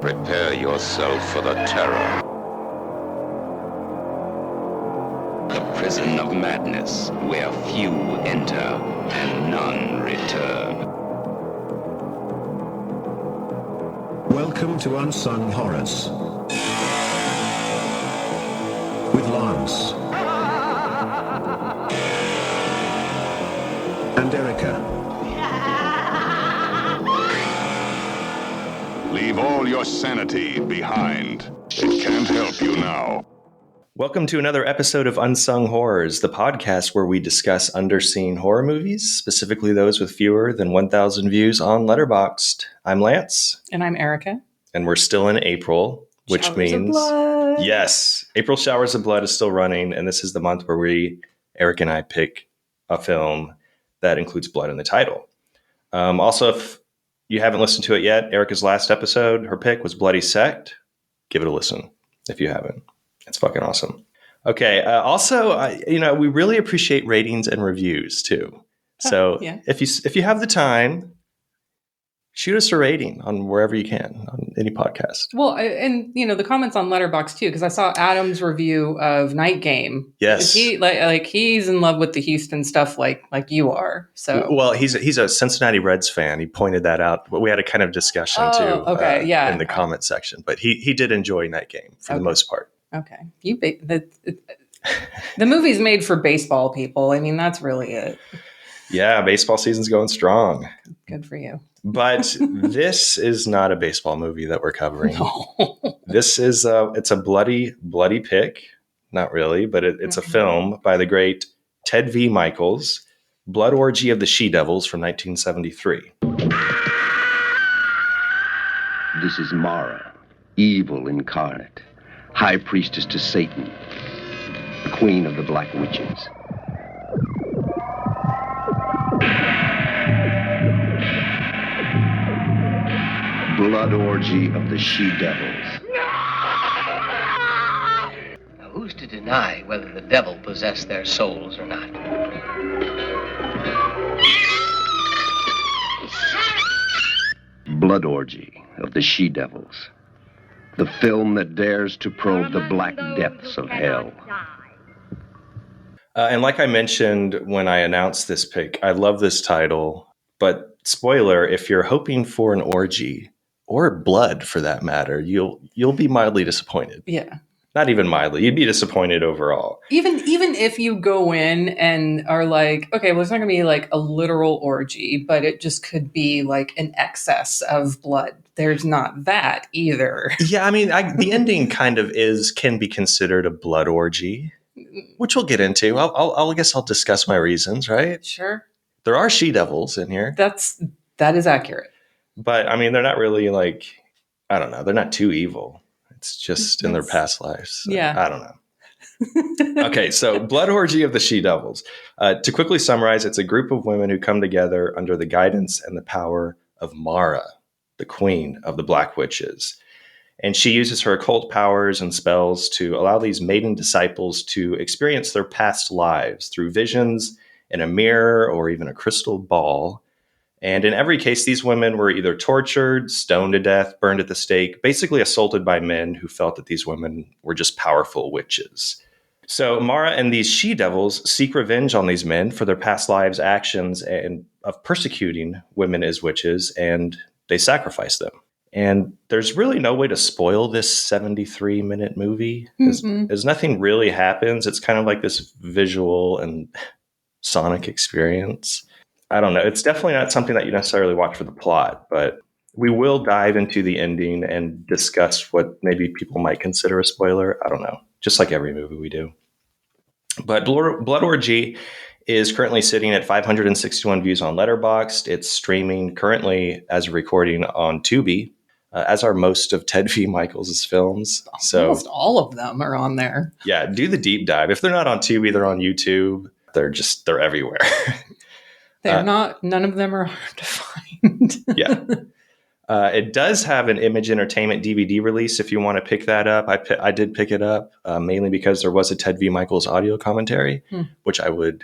Prepare yourself for the terror. The prison of madness, where few enter and none return. Welcome to Unsung Horrors with Lance and Erica. Leave all your sanity behind. It can't help you now. Welcome to another episode of Unsung Horrors, the podcast where we discuss underseen horror movies, specifically those with fewer than 1,000 views on Letterboxd. I'm Lance. And I'm Erica. And we're still in April, which Showers means... of blood. Yes, April Showers of Blood is still running, and this is the month where Eric and I, pick a film that includes blood in the title. Also, if you haven't listened to it yet, Erica's last episode, her pick was Bloody Sect. Give it a listen if you haven't. It's fucking awesome. Okay. We really appreciate ratings and reviews too. So if you have the time, shoot us a rating on wherever you can on any podcast. Well, and the comments on Letterboxd too, because I saw Adam's review of Night Game. Yes, he's in love with the Houston stuff, like you are. So well, he's a Cincinnati Reds fan. He pointed that out. We had a kind of discussion in the comment section. But he did enjoy Night Game for the most part. Okay, the movie's made for baseball people. I mean, that's really it. Yeah, baseball season's going strong. Good for you. But this is not a baseball movie that we're covering. No. This is it's a bloody pick. Not really, but it's a film by the great Ted V. Michaels, Blood Orgy of the She-Devils from 1973. This is Mara, evil incarnate, high priestess to Satan, the queen of the Black Witches. Blood Orgy of the She-Devils. Now, who's to deny whether the devil possessed their souls or not? Blood Orgy of the She-Devils. The film that dares to probe the black depths of hell. And like I mentioned when I announced this pick, I love this title. But spoiler, if you're hoping for an orgy, or blood for that matter, you'll be mildly disappointed. Yeah. Not even mildly. You'd be disappointed overall. Even if you go in and are like, okay, well, it's not going to be like a literal orgy, but it just could be like an excess of blood. There's not that either. Yeah, I mean, the ending kind of can be considered a blood orgy, which we'll get into. I guess I'll discuss my reasons, right? Sure. There are she-devils in here. That is accurate. But, I mean, they're not really like, I don't know, they're not too evil. It's just in their past lives. So yeah. I don't know. Okay, so Blood Orgy of the She-Devils. To quickly summarize, it's a group of women who come together under the guidance and the power of Mara, the queen of the Black Witches. And she uses her occult powers and spells to allow these maiden disciples to experience their past lives through visions in a mirror or even a crystal ball. And in every case, these women were either tortured, stoned to death, burned at the stake, basically assaulted by men who felt that these women were just powerful witches. So Mara and these she-devils seek revenge on these men for their past lives' actions and of persecuting women as witches, and they sacrifice them. And there's really no way to spoil this 73-minute movie, because nothing really happens. It's kind of like this visual and sonic experience. I don't know. It's definitely not something that you necessarily watch for the plot, but we will dive into the ending and discuss what maybe people might consider a spoiler. I don't know. Just like every movie we do. But Blood Orgy is currently sitting at 561 views on Letterboxd. It's streaming currently as a recording on Tubi, as are most of Ted V. Michaels' films. So almost all of them are on there. Yeah, do the deep dive. If they're not on Tubi, they're on YouTube. They're everywhere. None of them are hard to find. Yeah. It does have an Image Entertainment DVD release if you want to pick that up. I did pick it up mainly because there was a Ted V. Michaels audio commentary, which I would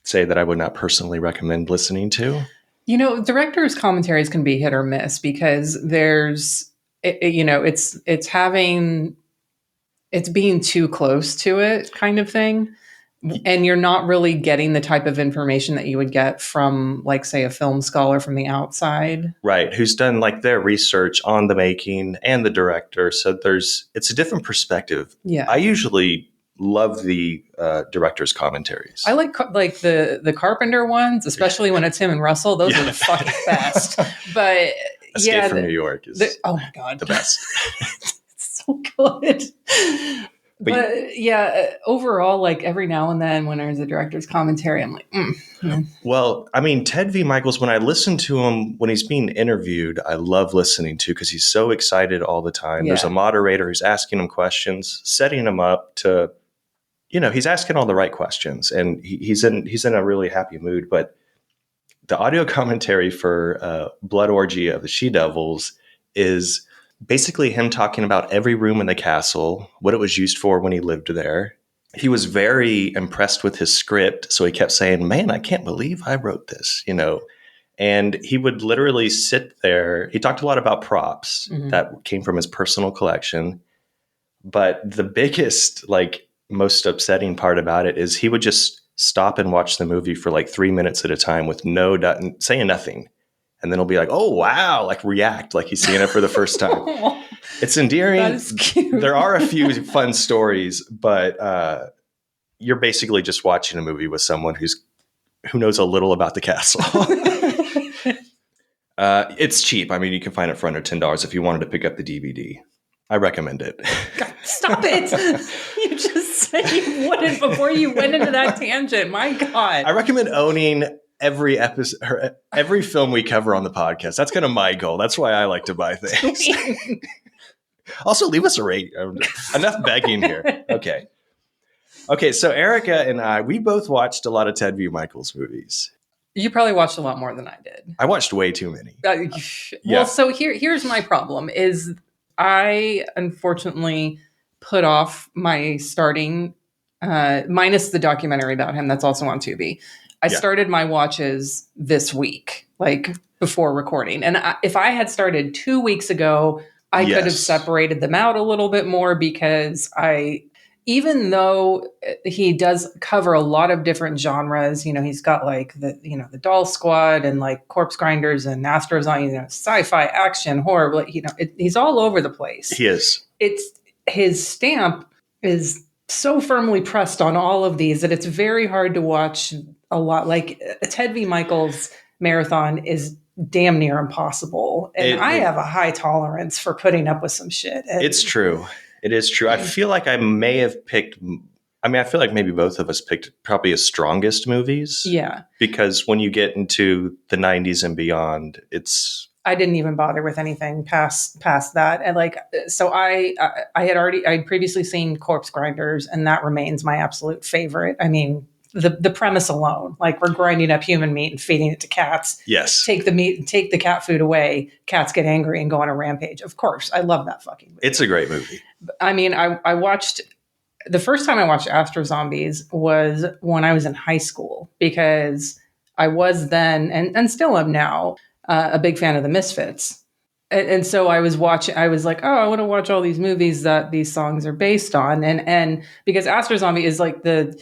say that I would not personally recommend listening to. Directors' commentaries can be hit or miss because there's it's being too close to it kind of thing. And you're not really getting the type of information that you would get from, like, say, a film scholar from the outside. Right. Who's done like their research on the making and the director. So it's a different perspective. Yeah. I usually love the director's commentaries. I like the Carpenter ones, especially when it's him and Russell. Those are the fucking best. But Escape from New York is oh my God, the best. It's so good. But overall, like every now and then when there's a director's commentary, I'm like, Well, I mean, Ted V. Michaels, when I listen to him, when he's being interviewed, I love listening to because he's so excited all the time. Yeah. There's a moderator who's asking him questions, setting him up to, he's asking all the right questions and he's in a really happy mood. But the audio commentary for Blood Orgy of the She-Devils is basically him talking about every room in the castle, what it was used for when he lived there. He was very impressed with his script, so he kept saying, man, I can't believe I wrote this, And he would literally sit there. He talked a lot about props that came from his personal collection. But the biggest, most upsetting part about it is he would just stop and watch the movie for 3 minutes at a time with saying nothing. And then he'll be like, oh, wow, react like he's seeing it for the first time. It's endearing. That is cute. There are a few fun stories, but you're basically just watching a movie with someone who knows a little about the castle. It's cheap. I mean, you can find it for under $10 if you wanted to pick up the DVD. I recommend it. God, stop it. You just said you wouldn't before you went into that tangent. My God. I recommend owning every episode, or every film we cover on the podcast. That's kind of my goal. That's why I like to buy things. Also, leave us a rate. Enough begging here. Okay. So Erica and I, we both watched a lot of Ted V. Michaels movies. You probably watched a lot more than I did. I watched way too many. Well, so here's my problem is I unfortunately put off my starting, minus the documentary about him that's also on Tubi. I started my watches this week, before recording. And if I had started 2 weeks ago, I could have separated them out a little bit more because even though he does cover a lot of different genres, he's got the Doll Squad and Corpse Grinders and Astros on, sci-fi, action, horror, he's all over the place. He is. His stamp is so firmly pressed on all of these that it's very hard to watch a lot. A Ted V. Michaels marathon is damn near impossible. And I have a high tolerance for putting up with some shit. It's true. It is true. I feel like I may have picked, I feel like maybe both of us picked probably his strongest movies. Yeah. Because when you get into the 90s and beyond, I didn't even bother with anything past that. And so I'd previously seen Corpse Grinders, and that remains my absolute favorite. I mean, the premise alone, we're grinding up human meat and feeding it to cats. Yes. Take the meat and take the cat food away. Cats get angry and go on a rampage. Of course. I love that fucking movie. It's a great movie. I mean, I watched, the first time I watched Astro Zombies was when I was in high school, because I was then, and still am now, a big fan of the Misfits. And so I was like, oh, I want to watch all these movies that these songs are based on. And because Astro Zombie is the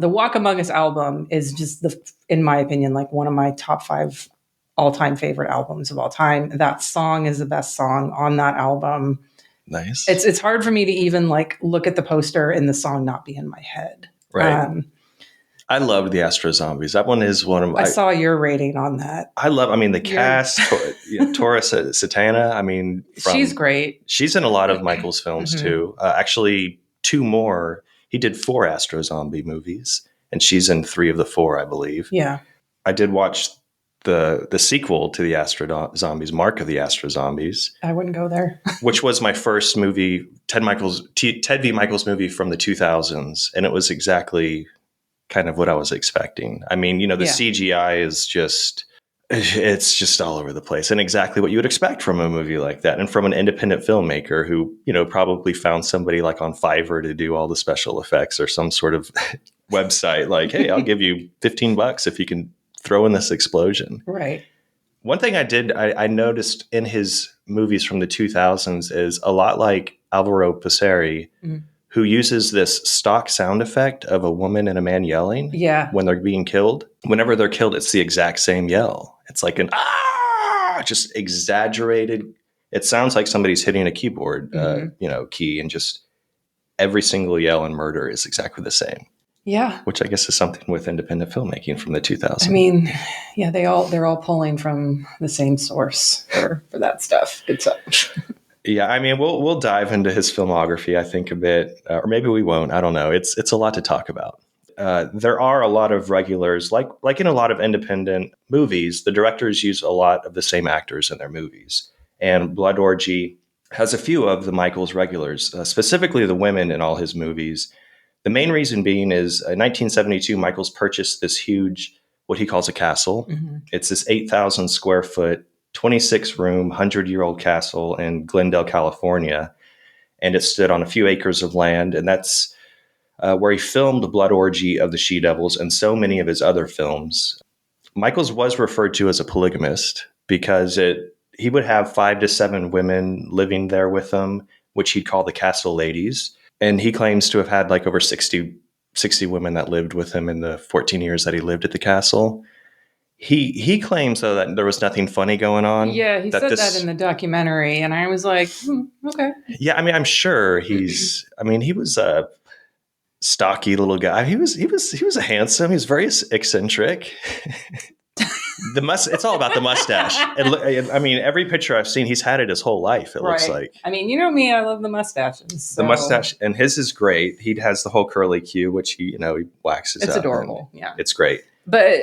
Walk Among Us album is just in my opinion, one of my top 5 all-time favorite albums of all time. That song is the best song on that album. Nice. It's hard for me to even look at the poster and the song not be in my head. Right. I loved the Astro Zombies. That one is one of my... I saw your rating on that. I love, the cast, Tora Satana, she's great. She's in a lot of Michael's films too. Actually, 2 more. He did 4 Astro Zombie movies, and she's in 3 of the 4, I believe. Yeah. I did watch the sequel to the Astro Zombies, Mark of the Astro Zombies. I wouldn't go there. Which was my first movie, Ted V. Michaels movie from the 2000s, and it was exactly kind of what I was expecting. The CGI is it's just all over the place, and exactly what you would expect from a movie like that, and from an independent filmmaker who, probably found somebody on Fiverr to do all the special effects or some sort of website hey, I'll give you $15 if you can throw in this explosion. Right. One thing I noticed in his movies from the 2000s is a lot like Alvaro Passeri, who uses this stock sound effect of a woman and a man yelling when they're being killed. Whenever they're killed, it's the exact same yell. It's like an just exaggerated. It sounds like somebody's hitting a keyboard, key, and just every single yell in Murder is exactly the same. Yeah. Which I guess is something with independent filmmaking from the 2000s. I mean, yeah, they're all pulling from the same source for that stuff. Good stuff. Yeah, I mean, we'll dive into his filmography, I think, a bit, or maybe we won't. I don't know. It's a lot to talk about. There are a lot of regulars, like in a lot of independent movies, the directors use a lot of the same actors in their movies. And Blood Orgy has a few of the Michaels regulars, specifically the women in all his movies. The main reason being is in 1972, Michaels purchased this huge, what he calls a castle. Mm-hmm. It's this 8,000 square foot, 26 room, 100-year-old castle in Glendale, California. And it stood on a few acres of land. And that's where he filmed Blood Orgy of the She-Devils and so many of his other films. Michaels was referred to as a polygamist because he would have 5 to 7 women living there with him, which he'd call the castle ladies. And he claims to have had like over 60 women that lived with him in the 14 years that he lived at the castle. He claims, though, that there was nothing funny going on. Yeah, he said that in the documentary. And I was like, okay. Yeah, I mean, I'm sure he was a stocky little guy. He was a handsome. He was very eccentric. It's all about the mustache. I mean, every picture I've seen, he's had it his whole life. It looks like. I mean, you know me, I love the mustaches. So. The mustache, and his is great. He has the whole curly Q, which he waxes. It's up. adorable. Yeah, it's great. But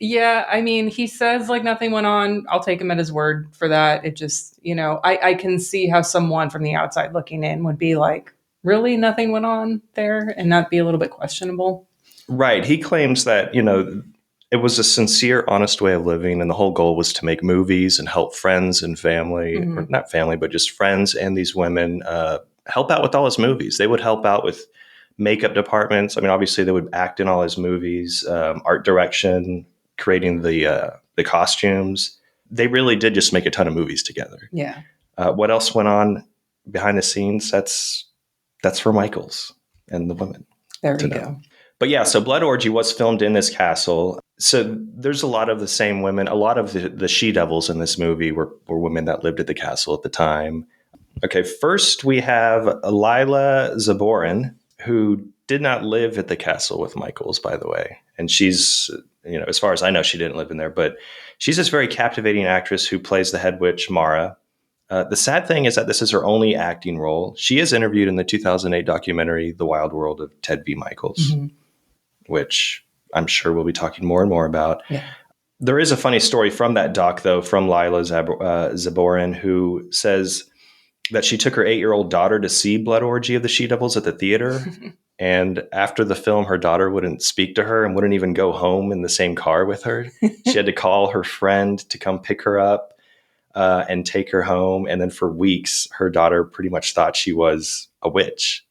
yeah, I mean, he says like nothing went on. I'll take him at his word for that. It just, I can see how someone from the outside looking in would be like, really, nothing went on there, and not be a little bit questionable. Right. He claims that it was a sincere, honest way of living, and the whole goal was to make movies and help friends and family, or not family, but just friends and these women help out with all his movies. They would help out with makeup departments. I mean, obviously, they would act in all his movies, art direction, creating the costumes. They really did just make a ton of movies together. Yeah. What else went on behind the scenes? That's for Michaels and the women. There we go. But yeah, so Blood Orgy was filmed in this castle. So there's a lot of the same women. A lot of the she-devils in this movie were women that lived at the castle at the time. Okay, first we have Lila Zaborin, who did not live at the castle with Michaels, by the way. And she's, as far as I know, she didn't live in there. But she's this very captivating actress who plays the head witch, Mara. The sad thing is that this is her only acting role. She is interviewed in the 2008 documentary, The Wild World of Ted V. Michaels, which I'm sure we'll be talking more and more about. Yeah. There is a funny story from that doc, though, from Lila Zaborin, who says that she took her 8-year-old daughter to see Blood Orgy of the She-Devils at the theater. And after the film, her daughter wouldn't speak to her and wouldn't even go home in the same car with her. She had to call her friend to come pick her up and take her home. And then for weeks, her daughter pretty much thought she was a witch.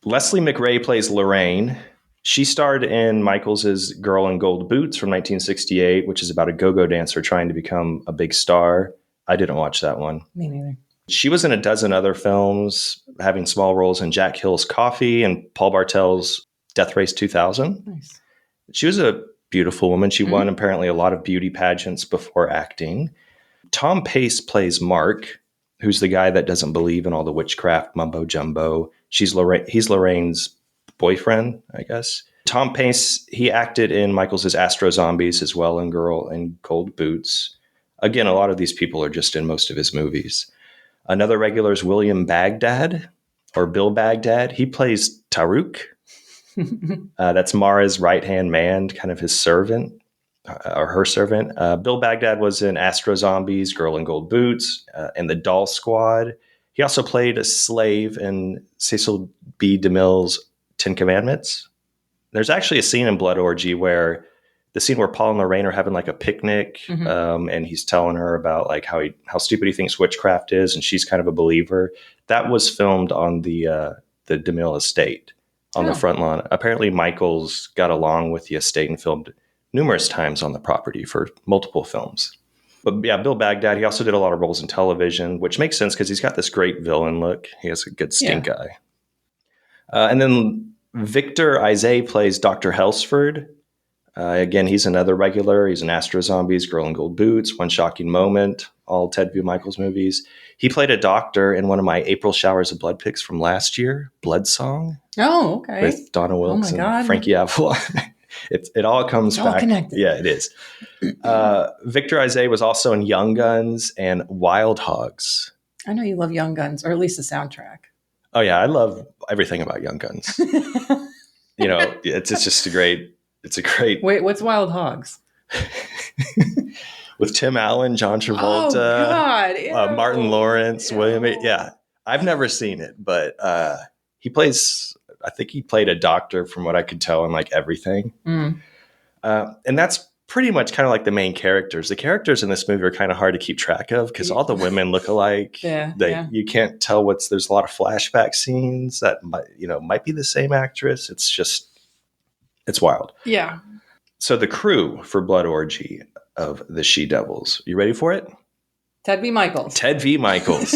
Leslie McRae plays Lorraine. She starred in Michaels' Girl in Gold Boots from 1968, which is about a go-go dancer trying to become a big star. I didn't watch that one. Me neither. She was in a dozen other films, having small roles in Jack Hill's Coffee and Paul Bartel's Death Race 2000. Nice. She was a beautiful woman. She won apparently a lot of beauty pageants before acting. Tom Pace plays Mark, who's the guy that doesn't believe in all the witchcraft mumbo jumbo. He's Lorraine's boyfriend, I guess. Tom Pace, he acted in Michaels' Astro Zombies as well, and Girl in Gold Boots. Again, a lot of these people are just in most of his movies. Another regular is William Baghdad, or Bill Baghdad. He plays Taruk. That's Mara's right-hand man, kind of his servant, or her servant. Bill Baghdad was in Astro Zombies, Girl in Gold Boots, and The Doll Squad. He also played a slave in Cecil B. DeMille's Ten Commandments. There's actually a scene in Blood Orgy where Paul and Lorraine are having like a picnic, and he's telling her about like how stupid he thinks witchcraft is, and she's kind of a believer. That was filmed on the DeMille estate on the front lawn. Apparently, Michaels got along with the estate and filmed numerous times on the property for multiple films. But yeah, Bill Baghdad, he also did a lot of roles in television, which makes sense because he's got this great villain look. He has a good stink eye. And then Victor Isay plays Dr. Helsford. Again, he's another regular. He's in Astro Zombies, Girl in Gold Boots, One Shocking Moment, all Ted V. Michaels movies. He played a doctor in one of my April Showers of Blood picks from last year, Blood Song. Oh, okay. With Donna Wilkes and Frankie Avalon. It all comes back. Connected. Yeah, it is. Victor Isay was also in Young Guns and Wild Hogs. I know you love Young Guns, or at least the soundtrack. Oh yeah, I love everything about Young Guns. It's just a great. Wait, what's Wild Hogs? With Tim Allen, John Travolta, Martin Lawrence, William. Yeah, I've never seen it, but he plays. I think he played a doctor, from what I could tell, in like everything. And that's pretty much kind of like the main characters. The characters in this movie are kind of hard to keep track of because all the women look alike. You can't tell there's a lot of flashback scenes that might be the same actress. It's wild. Yeah. So the crew for Blood Orgy of the She-Devils. You ready for it? Ted V. Michaels. Ted V. Michaels.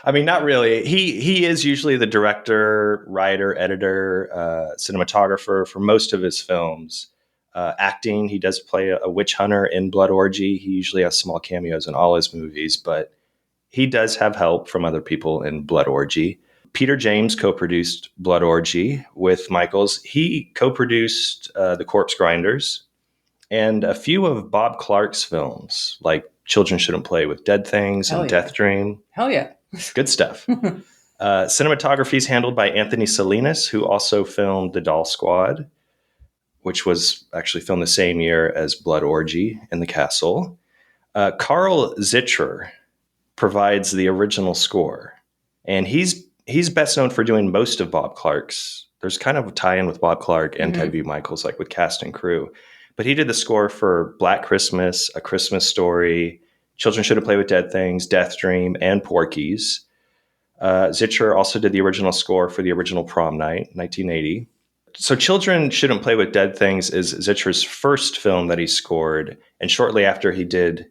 I mean, not really. He is usually the director, writer, editor, cinematographer for most of his films. Acting, he does play a witch hunter in Blood Orgy. He usually has small cameos in all his movies, but he does have help from other people in Blood Orgy. Peter James co-produced Blood Orgy with Michaels. He co-produced The Corpse Grinders and a few of Bob Clark's films, like Children Shouldn't Play with Dead Things and Death Dream. Hell yeah. Good stuff. Cinematography is handled by Anthony Salinas, who also filmed The Doll Squad, which was actually filmed the same year as Blood Orgy in the Castle. Carl Zittrer provides the original score, and he's best known for doing most of Bob Clark's. There's kind of a tie-in with Bob Clark and Ted V. Michaels, like with cast and crew. But he did the score for Black Christmas, A Christmas Story, Children Shouldn't Play with Dead Things, Death Dream, and Porky's. Zittrer also did the original score for the original Prom Night, 1980. So Children Shouldn't Play with Dead Things is Zittrer's first film that he scored, and shortly after he did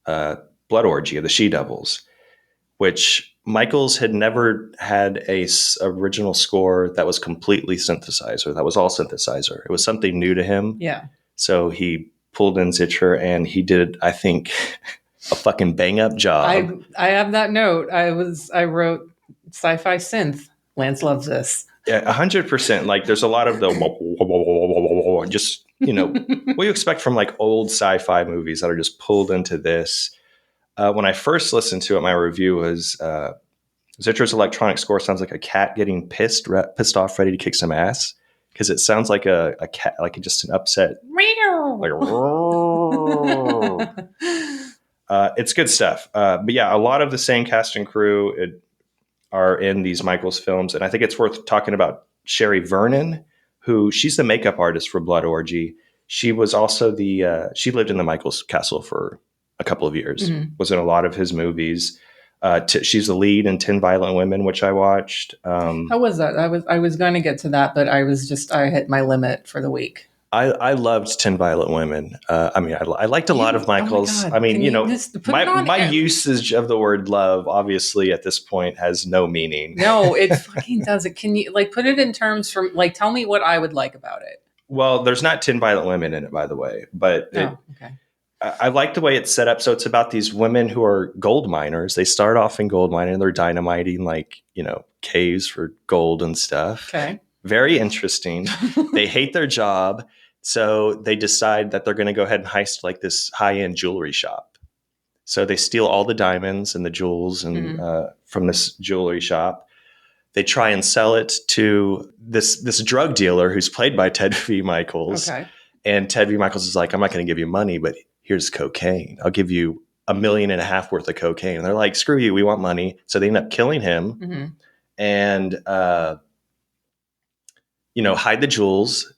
Blood Orgy of the She-Devils, which Michaels had never had a original score that was completely synthesizer. That was all synthesizer. It was something new to him. Yeah. So he pulled in Zittrer, and he did, I think, a fucking bang up job. I have that note. I wrote sci-fi synth. Lance loves this. Yeah, 100%. Like there's a lot of the just, what you expect from like old sci-fi movies that are just pulled into this. When I first listened to it, my review was Zittrer's electronic score sounds like a cat getting pissed off, ready to kick some ass. Because it sounds like a cat, like just an upset. Like, it's good stuff. But yeah, a lot of the same cast and crew are in these Michaels films. And I think it's worth talking about Sherry Vernon, she's the makeup artist for Blood Orgy. She was also she lived in the Michaels castle for a couple of years, was in a lot of his movies. She's the lead in 10 Violent Women, which I watched. How was that? I was going to get to that, but I hit my limit for the week. I loved 10 Violent Women. I liked a lot of Michaels. Oh my usage of the word love, obviously, at this point has no meaning. No, it fucking doesn't. Can you put it in terms from tell me what I would like about it? Well, there's not 10 Violent Women in it, by the way, but okay. I like the way it's set up. So it's about these women who are gold miners. They start off in gold mining. They're dynamiting caves for gold and stuff. Okay. Very interesting. They hate their job. So they decide that they're going to go ahead and heist like this high-end jewelry shop. So they steal all the diamonds and the jewels and from this jewelry shop. They try and sell it to this drug dealer who's played by Ted V. Michaels. Okay. And Ted V. Michaels is like, I'm not going to give you money, but here's cocaine. I'll give you $1.5 million worth of cocaine. And they're like, screw you. We want money. So they end up killing him and, hide the jewels.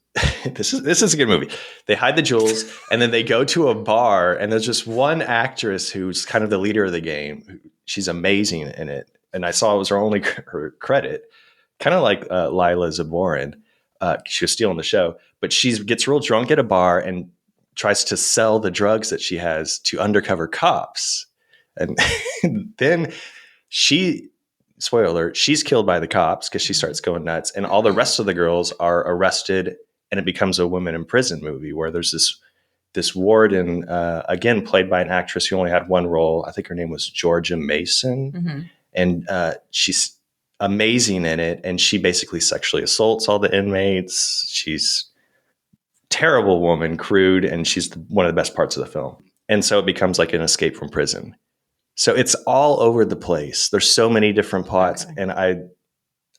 This is a good movie. They hide the jewels and then they go to a bar and there's just one actress who's kind of the leader of the game. She's amazing in it. And I saw it was her only her credit, kind of like Lila Zaborin. She was stealing the show, but she gets real drunk at a bar and tries to sell the drugs that she has to undercover cops. And then spoiler alert, she's killed by the cops because she starts going nuts. And all the rest of the girls are arrested, and it becomes a women in prison movie where there's this warden, again, played by an actress who only had one role. I think her name was Georgia Mason. Mm-hmm. And she's amazing in it. And she basically sexually assaults all the inmates. She's terrible woman, crude, and she's one of the best parts of the film. And so it becomes like an escape from prison. So it's all over the place. There's so many different plots. Okay. And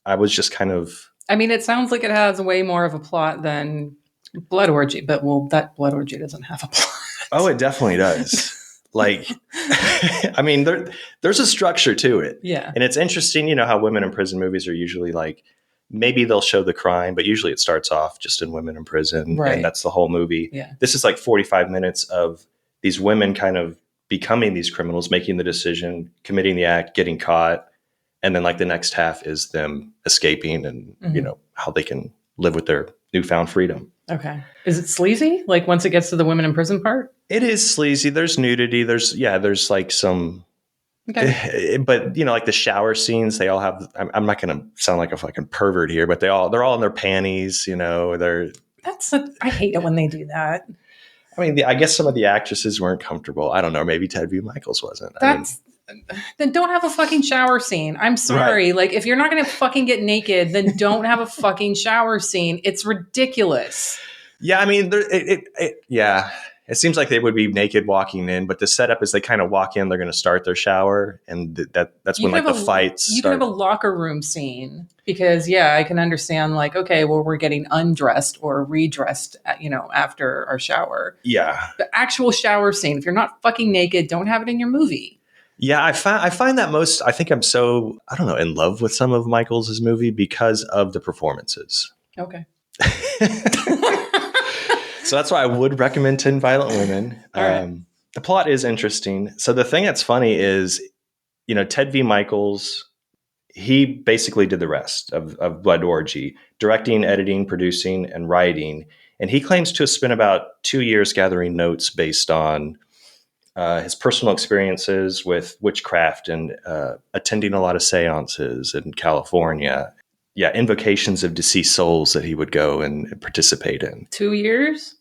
I was just kind of... I mean, it sounds like it has way more of a plot than Blood Orgy, but that Blood Orgy doesn't have a plot. Oh, it definitely does. Like, I mean, there's a structure to it. Yeah. And it's interesting, you know, how women in prison movies are usually like, maybe they'll show the crime, but usually it starts off just in women in prison. Right. And that's the whole movie. Yeah. This is like 45 minutes of these women kind of becoming these criminals, making the decision, committing the act, getting caught. And then like the next half is them escaping and, you know, how they can live with their newfound freedom. Okay. Is it sleazy? Like once it gets to the women in prison part? It is sleazy. There's nudity. There's like some, but you know, like the shower scenes, they all have, I'm not going to sound like a fucking pervert here, but they're all in their panties, you know, I hate it when they do that. I mean, I guess some of the actresses weren't comfortable. I don't know. Maybe Ted V. Michaels wasn't. Then don't have a fucking shower scene. I'm sorry. Right. Like if you're not going to fucking get naked, then don't have a fucking shower scene. It's ridiculous. Yeah. I mean, it seems like they would be naked walking in, but the setup is they kind of walk in, they're going to start their shower. And that's when like the fights start. You can have a locker room scene because I can understand like, okay, well, we're getting undressed or redressed, after our shower. Yeah. The actual shower scene, if you're not fucking naked, don't have it in your movie. Yeah, I find that I think I'm so, I don't know, in love with some of Michaels' movie because of the performances. Okay. So that's why I would recommend 10 Violent Women. All right. The plot is interesting. So the thing that's funny is, you know, Ted V. Michaels, he basically did the rest of Blood Orgy, directing, editing, producing, and writing. And he claims to have spent about 2 years gathering notes based on his personal experiences with witchcraft and attending a lot of seances in California. Yeah, invocations of deceased souls that he would go and participate in. 2 years?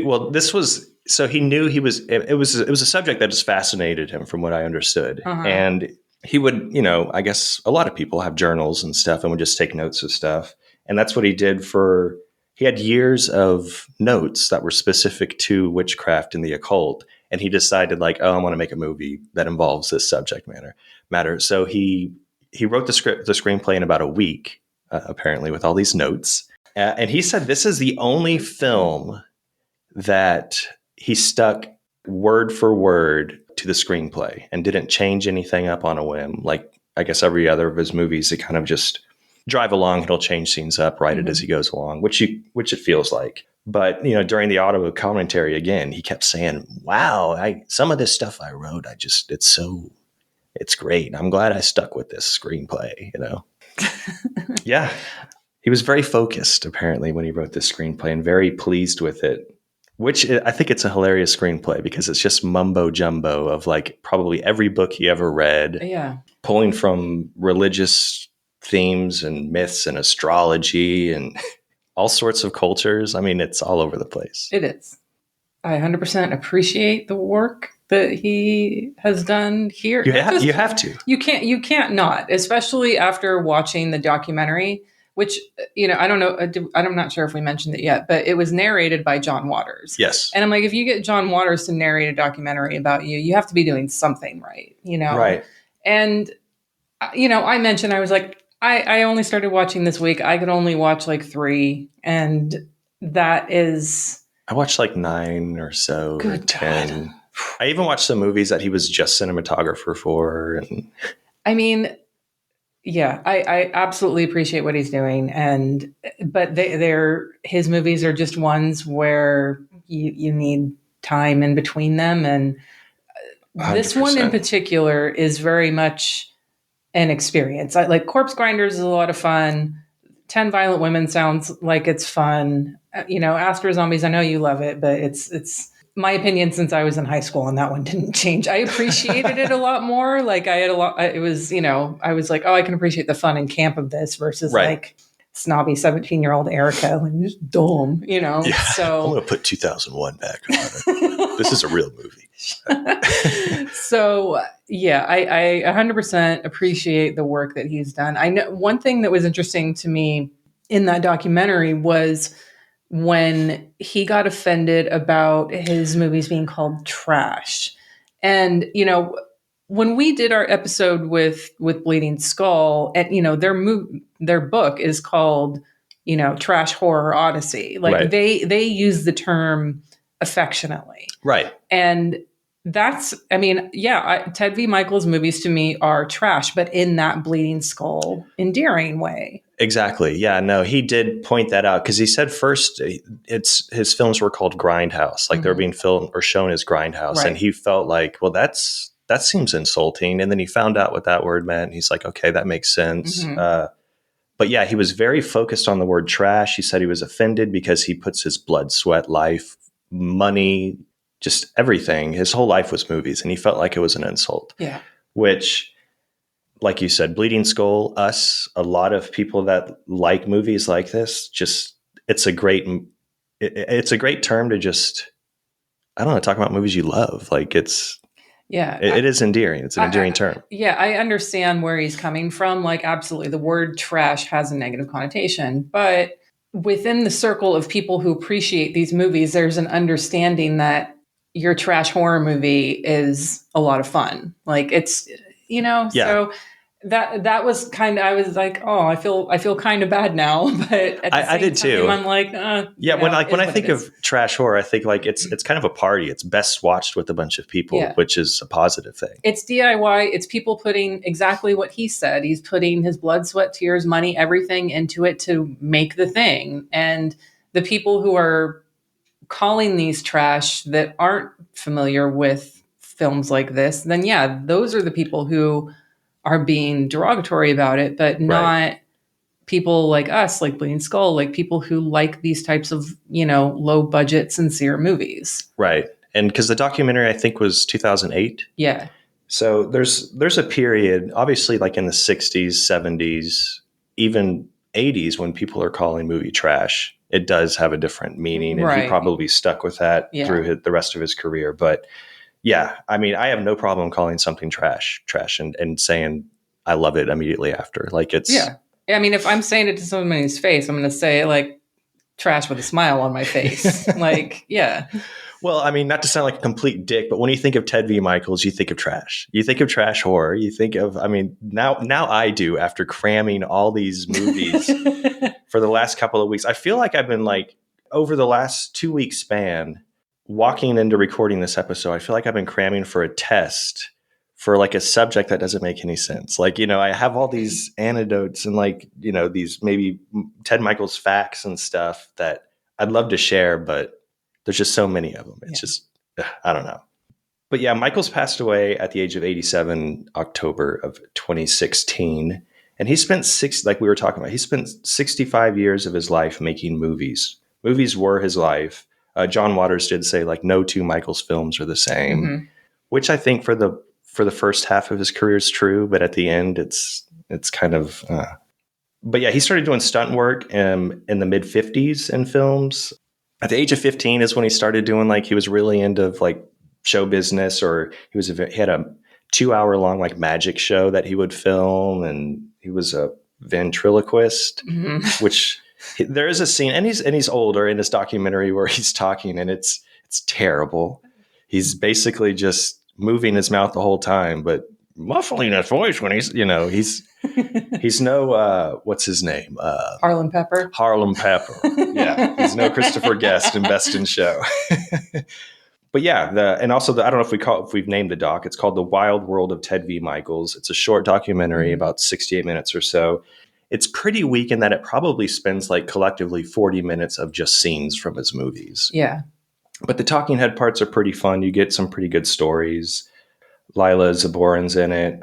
Well, this was, so he knew it was a subject that just fascinated him from what I understood. Uh-huh. And he would, you know, I guess a lot of people have journals and stuff and would just take notes of stuff. And that's what he did he had years of notes that were specific to witchcraft and the occult. And he decided like, I want to make a movie that involves this subject matter. So he wrote the screenplay in about a week, apparently, with all these notes. And he said this is the only film that he stuck word for word to the screenplay and didn't change anything up on a whim. Like, I guess every other of his movies, it kind of just drive along. He'll change scenes up, write it as he goes along, which it feels like. But, you know, during the audio commentary, again, he kept saying, wow, some of this stuff I wrote, it's great. I'm glad I stuck with this screenplay, you know? Yeah. He was very focused, apparently, when he wrote this screenplay and very pleased with it, which I think it's a hilarious screenplay because it's just mumbo jumbo of like probably every book he ever read. Yeah. Pulling from religious themes and myths and astrology and all sorts of cultures. I mean, it's all over the place. It is. I 100% appreciate the work that he has done here. You have to. You can't not, especially after watching the documentary, which, you know, I don't know. I'm not sure if we mentioned it yet, but it was narrated by John Waters. Yes. And I'm like, if you get John Waters to narrate a documentary about you, you have to be doing something right, you know? Right. And, you know, I mentioned, I was like, I only started watching this week. I could only watch like 3. And that is... I watched like 9 or so, Good 10. God. I even watched some movies that he was just cinematographer for. And I mean, yeah, I absolutely appreciate what he's doing. But his movies are just ones where you need time in between them. And 100%. This one in particular is very much an experience. Like Corpse Grinders is a lot of fun. 10 Violent Women sounds like it's fun. Astro Zombies, I know you love it, but it's my opinion since I was in high school and that one didn't change. I appreciated it a lot more. Like it was, I was like, oh, I can appreciate the fun and camp of this versus like snobby 17-year-old Erica, like just dumb, Yeah. So I'm going to put 2001 back on it. This is a real movie. So yeah, I 100% appreciate the work that he's done. I know one thing that was interesting to me in that documentary was when he got offended about his movies being called trash. And, when we did our episode with Bleeding Skull, and, their book is called, Trash Horror Odyssey. Like they use the term affectionately. Right. And that's, Ted V. Michaels movies to me are trash, but in that Bleeding Skull endearing way. Exactly. Yeah, no, he did point that out because he said first his films were called Grindhouse, like they were being filmed or shown as Grindhouse. Right. And he felt like, well, that seems insulting. And then he found out what that word meant. And he's like, okay, that makes sense. But yeah, he was very focused on the word trash. He said he was offended because he puts his blood, sweat, life, money, just everything. His whole life was movies. And he felt like it was an insult. Yeah. Which, like you said, Bleeding Skull, us, a lot of people that like movies like this, just it's a great term to just, I don't know, talk about movies you love. Like it is endearing. It's an endearing term. Yeah, I understand where he's coming from. Like, absolutely, the word trash has a negative connotation, but within the circle of people who appreciate these movies, there's an understanding that your trash horror movie is a lot of fun. Like it's, so that was kind of, I was like, oh, I feel kind of bad now, but at the same I did time, too. I'm like, when I think of trash horror, I think like it's kind of a party. It's best watched with a bunch of people, which is a positive thing. It's DIY. It's people putting exactly what he said. He's putting his blood, sweat, tears, money, everything into it to make the thing. And the people who are calling these trash that aren't familiar with films like this, then yeah, those are the people who are being derogatory about it, but not people like us, like Bleeding Skull, like people who like these types of, low budget, sincere movies. Right. And because the documentary, I think, was 2008. Yeah. So there's a period, obviously, like in the 60s, 70s, even 80s, when people are calling movie trash, it does have a different meaning. And he probably stuck with that through the rest of his career. But yeah, I mean, I have no problem calling something trash and saying I love it immediately after. Like it's I mean, if I'm saying it to somebody's face, I'm going to say like trash with a smile on my face. Like, yeah. Well, I mean, not to sound like a complete dick, but when you think of Ted V. Michaels, you think of trash. You think of trash horror. You think of, I mean, now I do after cramming all these movies for the last couple of weeks. I feel like I've been like over the last 2-week span walking into recording this episode, I feel like I've been cramming for a test for like a subject that doesn't make any sense. Like, I have all these anecdotes and like, these maybe Ted Michaels facts and stuff that I'd love to share, but there's just so many of them. It's just, I don't know. But yeah, Michaels passed away at the age of 87, October of 2016. And he spent like we were talking about, he spent 65 years of his life making movies. Movies were his life. John Waters did say like no two Michaels films are the same, which I think for the first half of his career is true, but at the end it's kind of. But yeah, he started doing stunt work in the mid 50s in films. At the age of 15 is when he started doing like he was really into like show business, or he had a 2-hour long like magic show that he would film, and he was a ventriloquist, which. There is a scene, and he's older in this documentary where he's talking, and it's terrible. He's basically just moving his mouth the whole time, but muffling his voice when he's he's no what's his name? Harlan Pepper. Harlan Pepper. Yeah, he's no Christopher Guest in Best in Show. But yeah, I don't know if we've named the doc. It's called The Wild World of Ted V. Michaels. It's a short documentary, about 68 minutes or so. It's pretty weak in that it probably spends like collectively 40 minutes of just scenes from his movies. Yeah. But the talking head parts are pretty fun. You get some pretty good stories. Lila Zaborin's in it.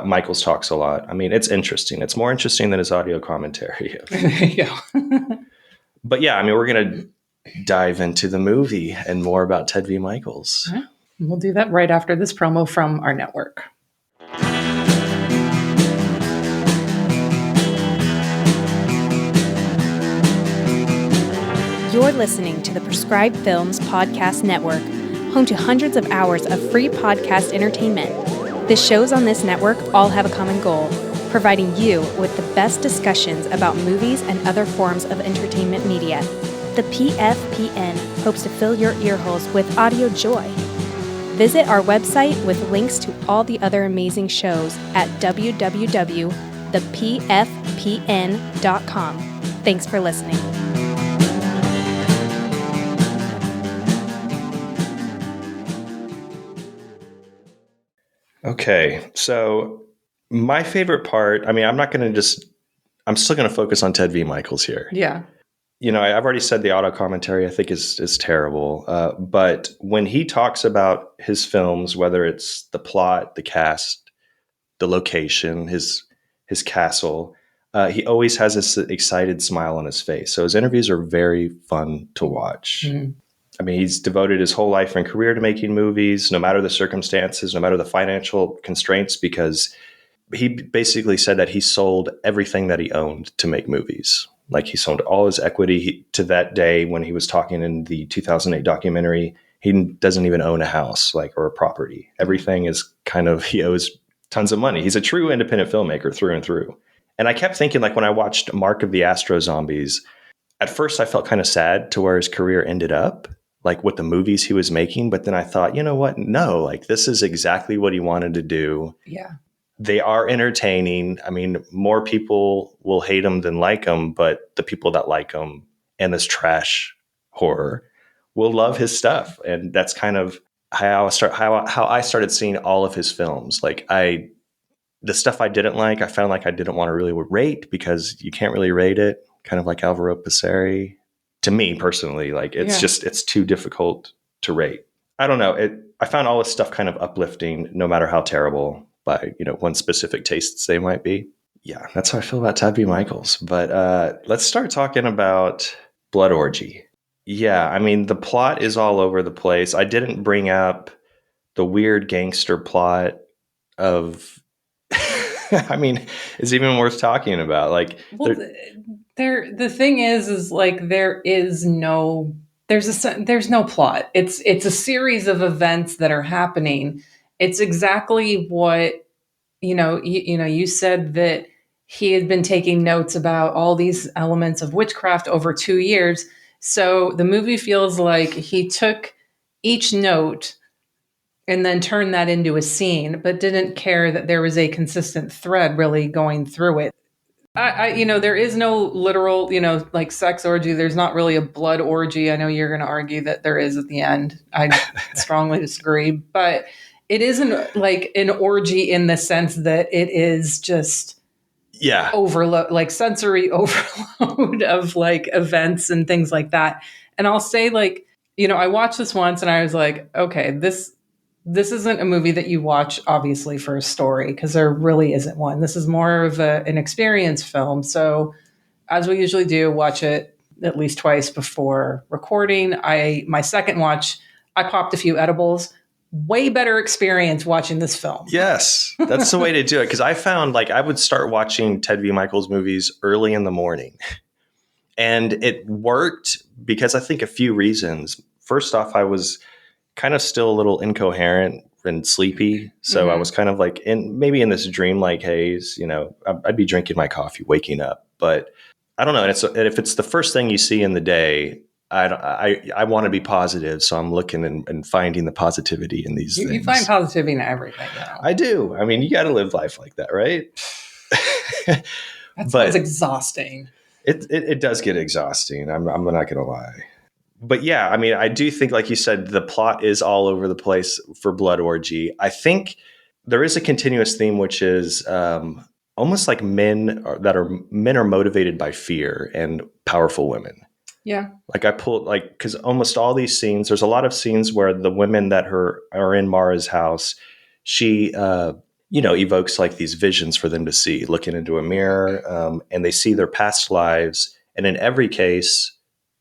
Michaels talks a lot. I mean, it's interesting. It's more interesting than his audio commentary. There you go. But yeah, I mean, we're going to dive into the movie and more about Ted V. Michaels. Yeah, we'll do that right after this promo from our network. You're listening to the Prescribed Films Podcast Network, home to hundreds of hours of free podcast entertainment. The shows on this network all have a common goal, providing you with the best discussions about movies and other forms of entertainment media. The PFPN hopes to fill your earholes with audio joy. Visit our website with links to all the other amazing shows at www.thepfpn.com. Thanks for listening. Okay, so my favorite part, I mean, I'm still going to focus on Ted V. Michaels here. Yeah. You know, I've already said the auto commentary I think is terrible. But when he talks about his films, whether it's the plot, the cast, the location, his castle, he always has this excited smile on his face. So his interviews are very fun to watch. Mm-hmm. I mean, he's devoted his whole life and career to making movies, no matter the circumstances, no matter the financial constraints, because he basically said that he sold everything that he owned to make movies. Like he sold all his equity to that day when he was talking in the 2008 documentary. He doesn't even own a house or a property. Everything is he owes tons of money. He's a true independent filmmaker through and through. And I kept thinking, when I watched Mark of the Astro Zombies, at first I felt kind of sad to where his career ended up, with the movies he was making. But then I thought, you know what? No, this is exactly what he wanted to do. Yeah. They are entertaining. I mean, more people will hate him than like him, but the people that like him and this trash horror will love his stuff. And that's kind of how I started seeing all of his films. The stuff I didn't like, I found I didn't want to really rate, because you can't really rate it. Kind of like Alvaro Passeri. To me personally, it's too difficult to rate. I don't know. I found all this stuff kind of uplifting, no matter how terrible by one specific tastes they might be. Yeah, that's how I feel about Ted V. Michaels. But let's start talking about Blood Orgy. Yeah, I mean, the plot is all over the place. I didn't bring up the weird gangster plot of I mean, it's even worth talking about. The thing is there's no plot. It's a series of events that are happening. It's exactly what you said, that he had been taking notes about all these elements of witchcraft over 2 years. So the movie feels like he took each note and then turned that into a scene, but didn't care that there was a consistent thread really going through it. There is no literal, sex orgy. There's not really a blood orgy. I know you're going to argue that there is at the end. I strongly disagree, but it isn't an orgy in the sense that it is just overload, sensory overload of events and things like that. And I'll say I watched this once and I was like, okay, this isn't a movie that you watch, obviously, for a story, because there really isn't one. This is more of an experience film. So, as we usually do, watch it at least twice before recording. My second watch, I popped a few edibles. Way better experience watching this film. Yes, that's the way to do it. Because I found I would start watching Ted V. Michaels movies early in the morning. And it worked because I think a few reasons. First off, I was kind of still a little incoherent and sleepy. So I was kind of in this dreamlike haze. I'd be drinking my coffee, waking up. But I don't know. And if it's the first thing you see in the day, I want to be positive. So I'm looking and finding the positivity in these things. You find positivity in everything. I do. I mean, you got to live life like that, right? That sounds exhausting. It does get exhausting. I'm not going to lie. But yeah, I mean, I do think, like you said, the plot is all over the place for Blood Orgy. I think there is a continuous theme, which is almost like men are motivated by fear and powerful women. Yeah. Because almost all these scenes, there's a lot of scenes where the women that are in Mara's house, she, evokes like these visions for them to see, looking into a mirror, and they see their past lives. And in every case,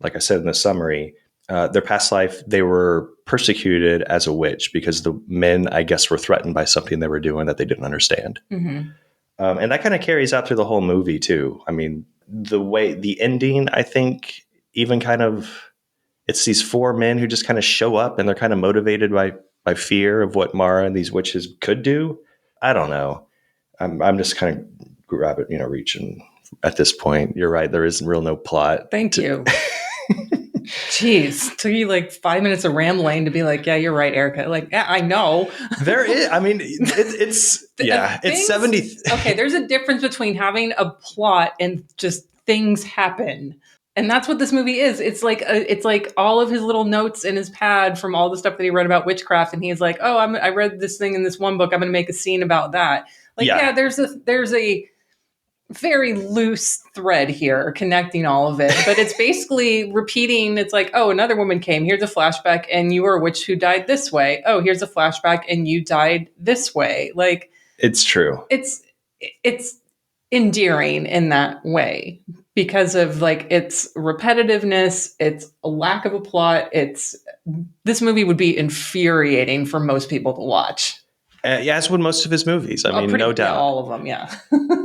like I said in the summary, their past life, they were persecuted as a witch because the men, I guess, were threatened by something they were doing that they didn't understand. Mm-hmm. And that kind of carries out through the whole movie too. I mean, the ending, I think, even kind of, it's these four men who just kind of show up and they're kind of motivated by fear of what Mara and these witches could do. I don't know. I'm just kind of reaching at this point. You're right. There is no plot. Thank you. Jeez, took you like 5 minutes of rambling to be like, yeah, you're right, Erica. Like, yeah, I know. There is. I mean, it's it's 70. Okay, there's a difference between having a plot and just things happen. And that's what this movie is. It's like all of his little notes in his pad from all the stuff that he read about witchcraft. And he's like, oh, I read this thing in this one book. I'm going to make a scene about that. Like, yeah, there's a very loose thread here connecting all of it, but it's basically repeating. It's like, oh, another woman came. Here's a flashback, and you were a witch who died this way. Oh, here's a flashback, and you died this way. Like, it's true. It's endearing in that way because of like its repetitiveness, its a lack of a plot. This movie would be infuriating for most people to watch. As would most of his movies. I mean, no doubt. Yeah, all of them, yeah.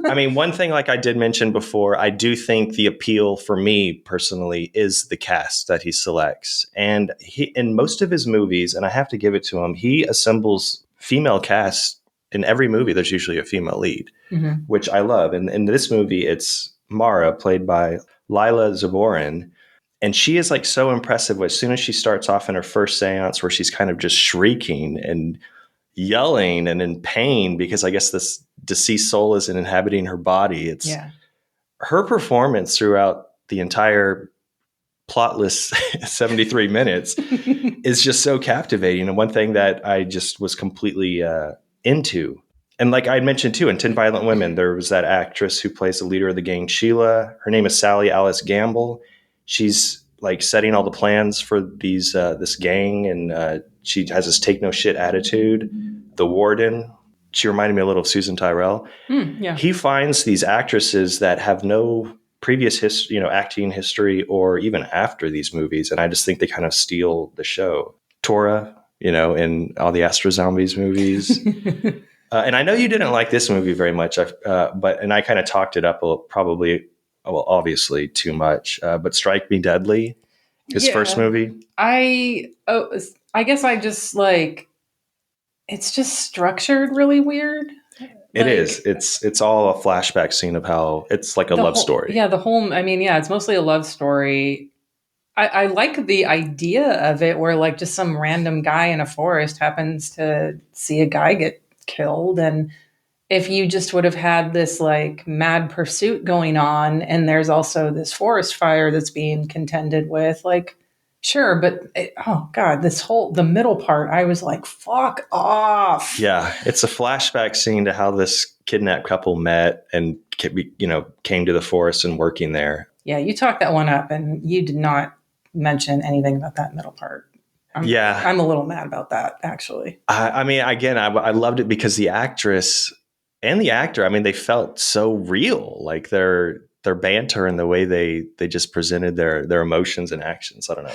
I mean, one thing, like I did mention before, I do think the appeal for me personally is the cast that he selects. And in most of his movies, and I have to give it to him, he assembles female casts. In every movie, there's usually a female lead, which I love. And in this movie, it's Mara, played by Lila Zaborin. And she is like so impressive as soon as she starts off in her first seance where she's kind of just shrieking and yelling and in pain because I guess this deceased soul isn't inhabiting her body. It's her performance throughout the entire plotless 73 minutes is just so captivating. And one thing that I just was completely into, and like I mentioned too, in 10 Violent Women, there was that actress who plays the leader of the gang, Sheila. Her name is Sally Alice Gamble. She's like setting all the plans for this gang, and she has this take no shit attitude. The warden, she reminded me a little of Susan Tyrrell. He finds these actresses that have no previous history, acting history, or even after these movies, and I just think they kind of steal the show. Tora, in all the Astro Zombies movies. And I know you didn't like this movie very much, but I kind of talked it up obviously too much. But Strike Me Deadly, his first movie. I guess I just like, it's just structured really weird. It is. It's all a flashback scene of how it's like a love story. Yeah, it's mostly a love story. I like the idea of it where like just some random guy in a forest happens to see a guy get killed. And if you just would have had this like mad pursuit going on and there's also this forest fire that's being contended with, like, sure. But the middle part, I was like, fuck off. Yeah. It's a flashback scene to how this kidnapped couple met and, came to the forest and working there. Yeah. You talked that one up and you did not mention anything about that middle part. I'm a little mad about that, actually. I mean, again, I loved it because the actress and the actor, I mean, they felt so real, like their banter and the way they just presented their emotions and actions. I don't know.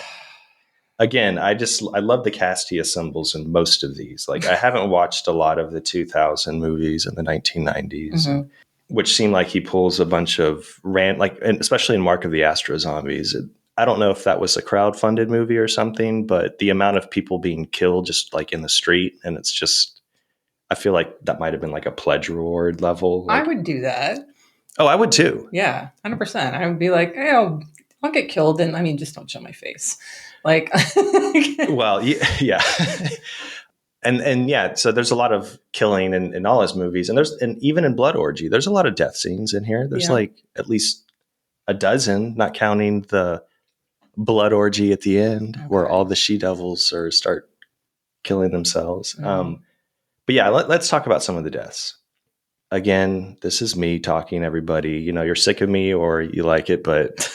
Again, I love the cast he assembles in most of these. Like, I haven't watched a lot of the 2000 movies in the 1990s, which seem like he pulls a bunch of and especially in Mark of the Astro Zombies. I don't know if that was a crowd-funded movie or something, but the amount of people being killed just like in the street, and it's just, I feel like that might have been like a pledge reward level. Like, I would do that. Oh, I would too. Yeah, 100%. I would be like, hey, I'll get killed, and just don't show my face. Like, well, yeah. And yeah, so there's a lot of killing in all his movies, and even in Blood Orgy, there's a lot of death scenes in here. There's like at least a dozen, not counting the blood orgy at the end where all the she-devils start killing themselves. But yeah, let's talk about some of the deaths. Again, this is me talking, everybody. You're sick of me or you like it, but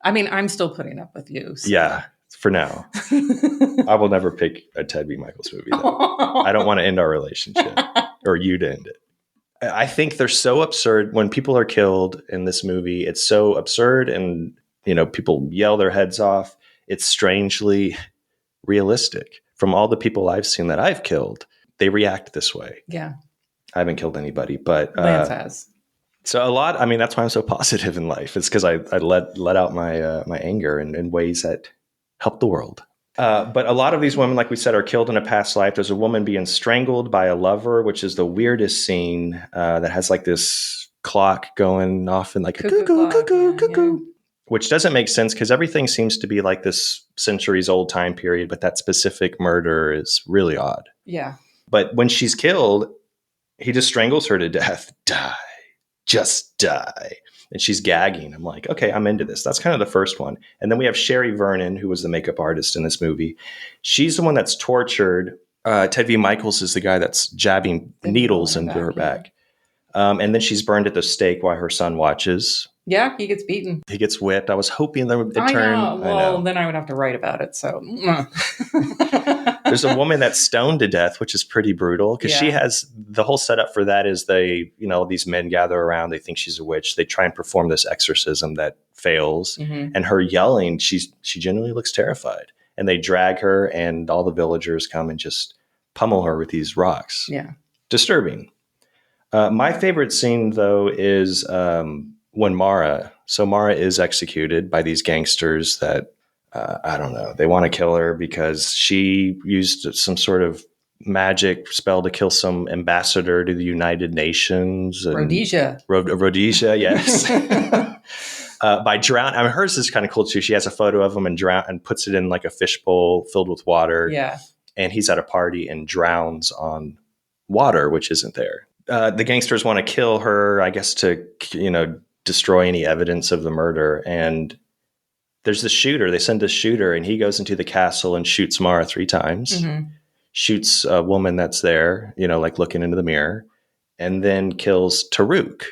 I'm still putting up with you. So. Yeah, for now. I will never pick a Ted V. Michaels movie, though. I don't want to end our relationship or you to end it. I think they're so absurd when people are killed in this movie. It's so absurd, and people yell their heads off. It's strangely realistic. From all the people I've seen that I've killed, they react this way. Yeah. I haven't killed anybody, but Lance has. So a lot. I mean, that's why I'm so positive in life. It's because I let out my anger in ways that help the world. But a lot of these women, like we said, are killed in a past life. There's a woman being strangled by a lover, which is the weirdest scene that has like this clock going off and like a cuckoo, cuckoo, cuckoo, which doesn't make sense because everything seems to be like this centuries old time period. But that specific murder is really odd. Yeah. But when she's killed, he just strangles her to death. Die. Just die. And she's gagging. I'm like, okay, I'm into this. That's kind of the first one. And then we have Sherry Vernon, who was the makeup artist in this movie. She's the one that's tortured. Ted V. Michaels is the guy that's jabbing needles into her back. And then she's burned at the stake while her son watches. Yeah, he gets beaten. He gets whipped. I was hoping that would turn. Well, then I would have to write about it. So there's a woman that's stoned to death, which is pretty brutal because she has the whole setup for that is these men gather around. They think she's a witch. They try and perform this exorcism that fails. Mm-hmm. And her yelling, she genuinely looks terrified. And they drag her and all the villagers come and just pummel her with these rocks. Yeah. Disturbing. My favorite scene, though, is when Mara is executed by these gangsters that, I don't know, they want to kill her because she used some sort of magic spell to kill some ambassador to the United Nations. Rhodesia. Rhodesia, yes. By drown. I mean, hers is kind of cool, too. She has a photo of him and puts it in like a fishbowl filled with water. Yeah. And he's at a party and drowns on water, which isn't there. The gangsters want to kill her, I guess, to, destroy any evidence of the murder. And there's this shooter. They send a shooter and he goes into the castle and shoots Mara 3 times, shoots a woman that's there, like looking into the mirror, and then kills Taruk,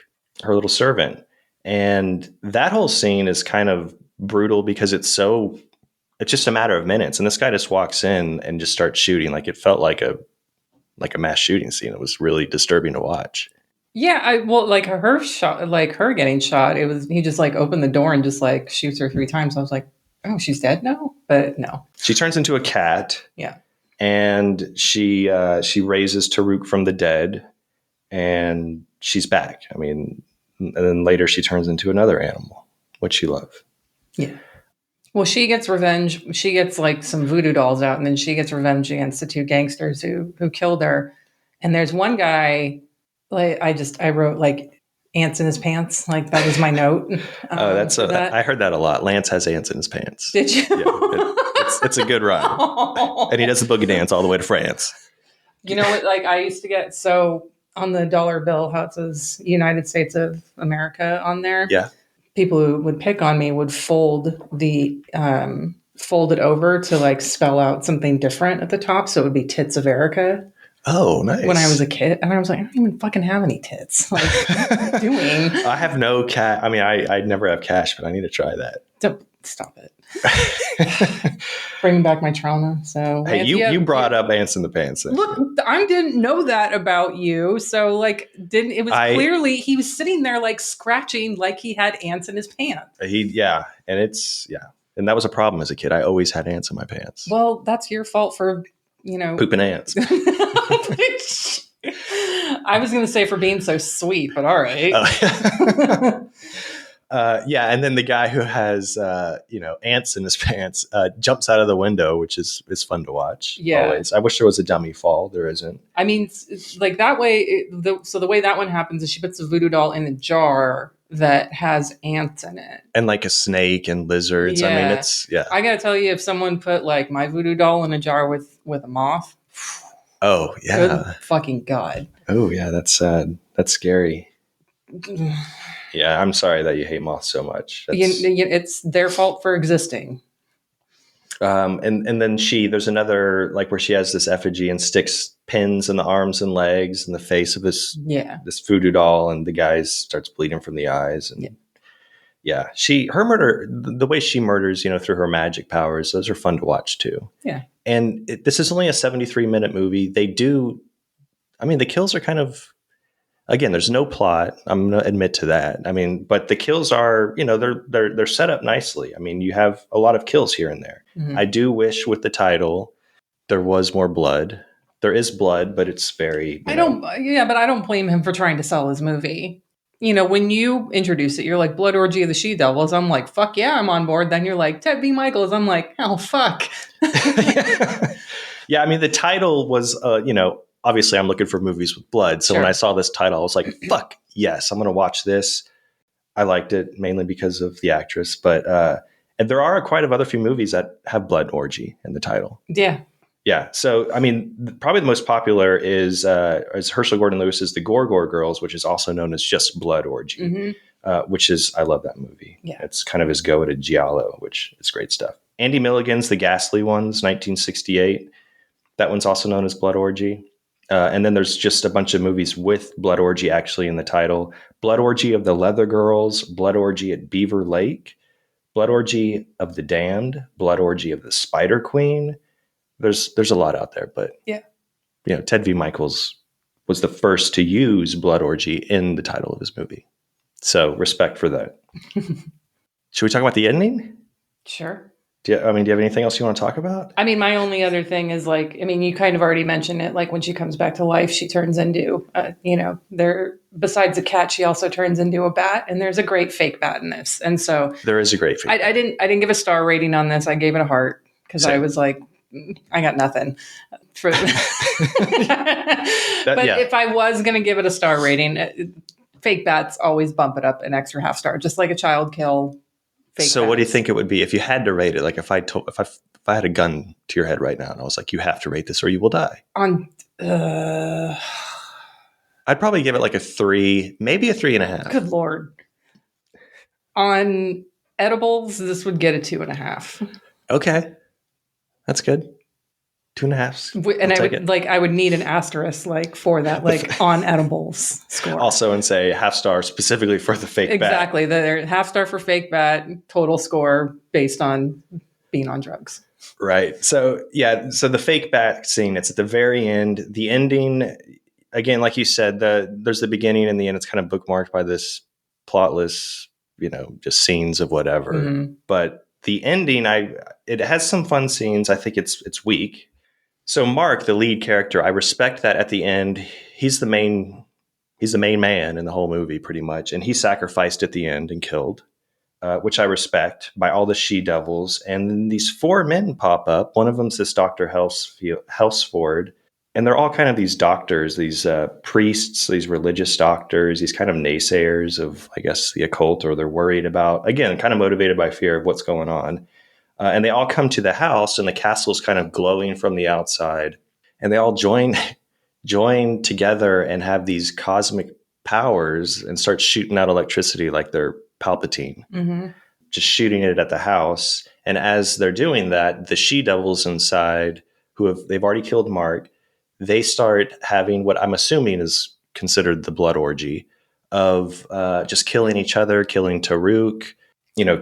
her little servant. And that whole scene is kind of brutal because it's just a matter of minutes. And this guy just walks in and just starts shooting. Like it felt like a mass shooting scene. It was really disturbing to watch. Yeah, her getting shot. He just like opened the door and just like shoots her 3 times. I was like, oh, she's dead now? But no. She turns into a cat. Yeah. And she raises Taruk from the dead and she's back. I mean, and then later she turns into another animal, which you love. Yeah. Well, she gets revenge. She gets like some voodoo dolls out, and then she gets revenge against the 2 gangsters who killed her. And there's one guy, like I wrote like ants in his pants. Like that was my note. I heard that a lot. Lance has ants in his pants. Did you? Yeah, it's a good rhyme. And he does the boogie dance all the way to France. You know what? Like I used to get on the dollar bill, how it says United States of America on there. Yeah. People who would pick on me would fold it over to like spell out something different at the top. So it would be Tits of Erica. Oh, nice. When I was a kid. And I was like, I don't even fucking have any tits. Like, what am I doing? I have no cash. I mean, I never have cash, but I need to try that. Don't stop it. Bringing back my trauma. So hey, you brought up ants in the pants. Look, I didn't know that about you. So like, clearly he was sitting there like scratching like he had ants in his pants. And that was a problem as a kid. I always had ants in my pants. Well, that's your fault for pooping ants. I was going to say for being so sweet, but all right. And then the guy who has ants in his pants jumps out of the window, which is fun to watch. Yeah, always. I wish there was a dummy fall. There isn't. I mean, it's like that way. So the way that one happens is she puts a voodoo doll in a jar that has ants in it, and like a snake and lizards. Yeah. I mean, it's I gotta tell you, if someone put like my voodoo doll in a jar with a moth. Oh yeah. Good fucking God. Oh yeah, that's sad. That's scary. Yeah, I'm sorry that you hate moths so much. It's their fault for existing. And then there's another like where she has this effigy and sticks pins in the arms and legs and the face of this voodoo doll, and the guy starts bleeding from the eyes. And Yeah, her murder, the way she murders, through her magic powers, those are fun to watch too. Yeah. And this is only a 73-minute movie. The kills are kind of, again, there's no plot. I'm going to admit to that. But the kills are, they're set up nicely. You have a lot of kills here and there. Mm-hmm. I do wish with the title there was more blood. There is blood, but it's very. But I don't blame him for trying to sell his movie. When you introduce it, you're like, Blood Orgy of the She-Devils. I'm like, fuck yeah, I'm on board. Then you're like, Ted B. Michaels. I'm like, oh, fuck. Yeah, the title was, obviously I'm looking for movies with blood. So Sure. When I saw this title, I was like, fuck, yes, I'm going to watch this. I liked it mainly because of the actress. But and there are quite a few movies that have Blood Orgy in the title. Yeah. Yeah. So, probably the most popular is Herschel Gordon Lewis's The Gore Girls, which is also known as just Blood Orgy, Mm-hmm. I love that movie. Yeah. It's kind of his go at a giallo, which is great stuff. Andy Milligan's The Ghastly Ones, 1968. That one's also known as Blood Orgy. And then there's just a bunch of movies with Blood Orgy actually in the title. Blood Orgy of the Leather Girls, Blood Orgy at Beaver Lake, Blood Orgy of the Damned, Blood Orgy of the Spider Queen. There's a lot out there, but yeah, Ted V. Michaels was the first to use Blood Orgy in the title of his movie. So respect for that. Should we talk about the ending? Sure. Do you have anything else you want to talk about? My only other thing is you kind of already mentioned it. Like when she comes back to life, she turns into, besides a cat, she also turns into a bat, and there's a great fake bat in this. And so there is a great fake. I didn't give a star rating on this. I gave it a heart because I was like, I got nothing. But if I was going to give it a star rating, fake bats always bump it up an extra half star, just like a child kill. So what do you think it would be if you had to rate it? Like if I had a gun to your head right now and I was like, you have to rate this or you will die. I'd probably give it like a 3, maybe a 3.5. Good Lord. On edibles, this would get a 2.5. Okay. That's good. 2.5. And I would need an asterisk for that, on edibles score. Also, and say half star specifically for the fake bat. Exactly. The half star for fake bat, total score based on being on drugs. Right. So, yeah. So the fake bat scene, it's at the very end. The ending, again, like you said, there's the beginning and the end. It's kind of bookmarked by this plotless, just scenes of whatever. Mm-hmm. But the ending, it has some fun scenes. I think it's weak. So Mark, the lead character, I respect that at the end. He's the main man in the whole movie pretty much. And he's sacrificed at the end and killed, which I respect, by all the she-devils. And then these 4 men pop up. One of them's this Dr. Helsford. And they're all kind of these doctors, these priests, these religious doctors, these kind of naysayers of, I guess, the occult, or they're worried about, again, kind of motivated by fear of what's going on. And they all come to the house, and the castle's kind of glowing from the outside. And they all join together and have these cosmic powers and start shooting out electricity like they're Palpatine, just shooting it at the house. And as they're doing that, the she-devils inside, they've already killed Mark, they start having what I'm assuming is considered the blood orgy of just killing each other, killing Taruk,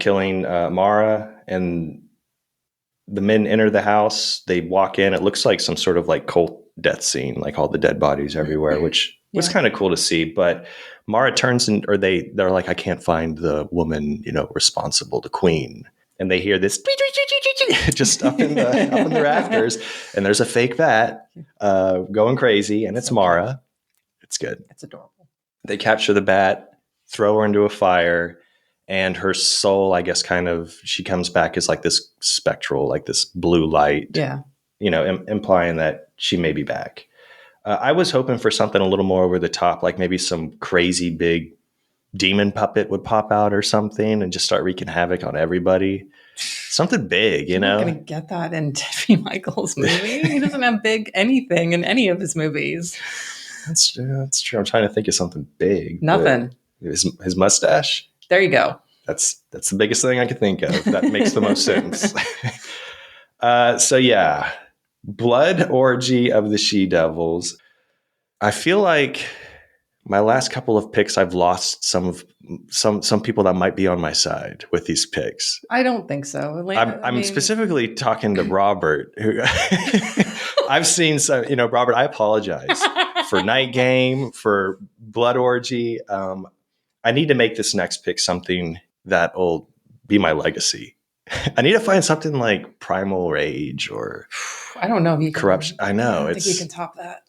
killing Mara. And the men enter the house. They walk in. It looks like some sort of cult death scene, like all the dead bodies everywhere, which was kind of cool to see. But Mara turns they're like, I can't find the woman, responsible, the queen. And they hear this just up in the rafters, and there's a fake bat going crazy, and it's Mara. It's good. It's adorable. They capture the bat, throw her into a fire, and her soul, I guess, she comes back as like this spectral, like this blue light. Yeah. Implying that she may be back. I was hoping for something a little more over the top, like maybe some crazy big demon puppet would pop out or something and just start wreaking havoc on everybody. Something big, You're not going to get that in Ted V. Michaels' movie. He doesn't have big anything in any of his movies. That's true. I'm trying to think of something big. Nothing. His mustache. There you go. That's the biggest thing I could think of. That makes the most sense. So yeah, Blood Orgy of the She-Devils. I feel like my last couple of picks, I've lost some people that might be on my side with these picks. I don't think so. I'm specifically talking to Robert, who I've seen some, Robert, I apologize for Night Game, for Blood Orgy. I need to make this next pick something that will be my legacy. I need to find something like Primal Rage or I don't know if you can, Corruption. I know. I don't think you can top that.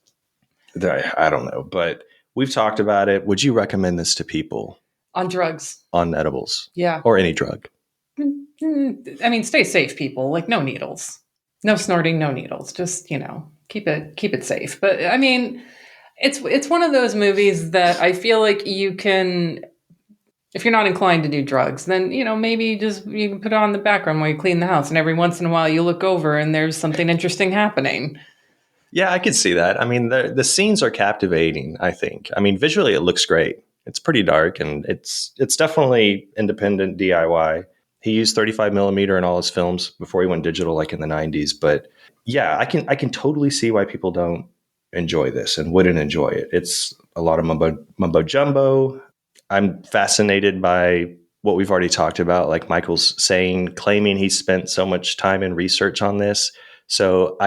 I don't know, but we've talked about it. Would you recommend this to people? On drugs. On edibles? Yeah. Or any drug? I mean, stay safe, people. Like, no needles. No snorting, no needles. Just, keep it safe. But, I mean, it's one of those movies that I feel like you can, if you're not inclined to do drugs, then, maybe just you can put it on the background while you clean the house. And every once in a while you look over and there's something interesting happening. Yeah, I could see that. I mean, the scenes are captivating, I think. I mean, visually it looks great. It's pretty dark, and it's definitely independent DIY. He used 35 millimeter in all his films before he went digital, like in the 90s. But yeah, I can totally see why people don't enjoy this and wouldn't enjoy it. It's a lot of mumbo jumbo. I'm fascinated by what we've already talked about, like Michael's claiming he spent so much time and research on this. So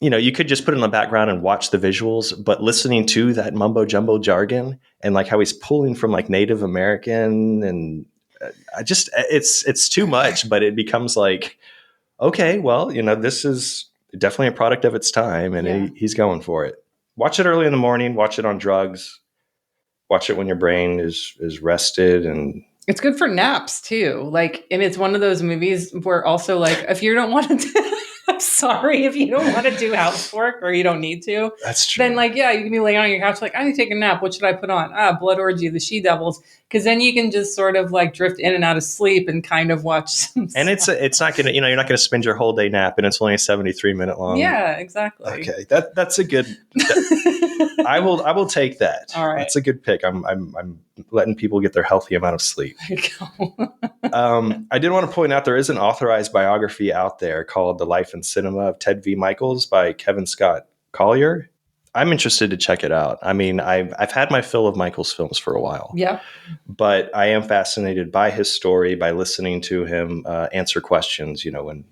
you could just put it in the background and watch the visuals, but listening to that mumbo jumbo jargon and like how he's pulling from like Native American, and it's too much, but it becomes like, okay, well, this is definitely a product of its time, and he's going for it. Watch it early in the morning, watch it on drugs, watch it when your brain is rested, and it's good for naps too. Like, and it's one of those movies where also like, if you don't want to I'm sorry, if you don't want to do housework or you don't need to. That's true. Then, like, yeah, you can be laying on your couch, like, I need to take a nap. What should I put on? Blood Orgy, the She-Devils. Because then you can just sort of like drift in and out of sleep and kind of watch some And stuff. it's not going to, you're not going to spend your whole day nap, and it's only a 73-minute long. Yeah, exactly. Okay, that's a good. I will take that. All right, that's a good pick. I'm letting people get their healthy amount of sleep. There you go. I did want to point out there is an authorized biography out there called "The Life and Cinema of Ted V. Michaels" by Kevin Scott Collier. I'm interested to check it out. I mean, I've had my fill of Michael's films for a while. Yeah, but I am fascinated by his story, by listening to him answer questions, when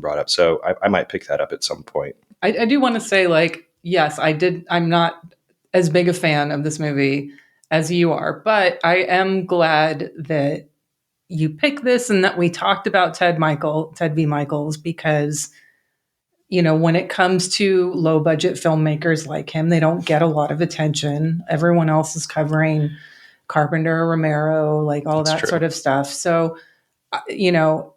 brought up. So I might pick that up at some point. I do want to say, like, yes, I did. I'm not as big a fan of this movie as you are, but I am glad that you picked this and that we talked about Ted V. Michaels, because, when it comes to low budget filmmakers like him, they don't get a lot of attention. Everyone else is covering Carpenter, Romero, like all that sort of stuff. So,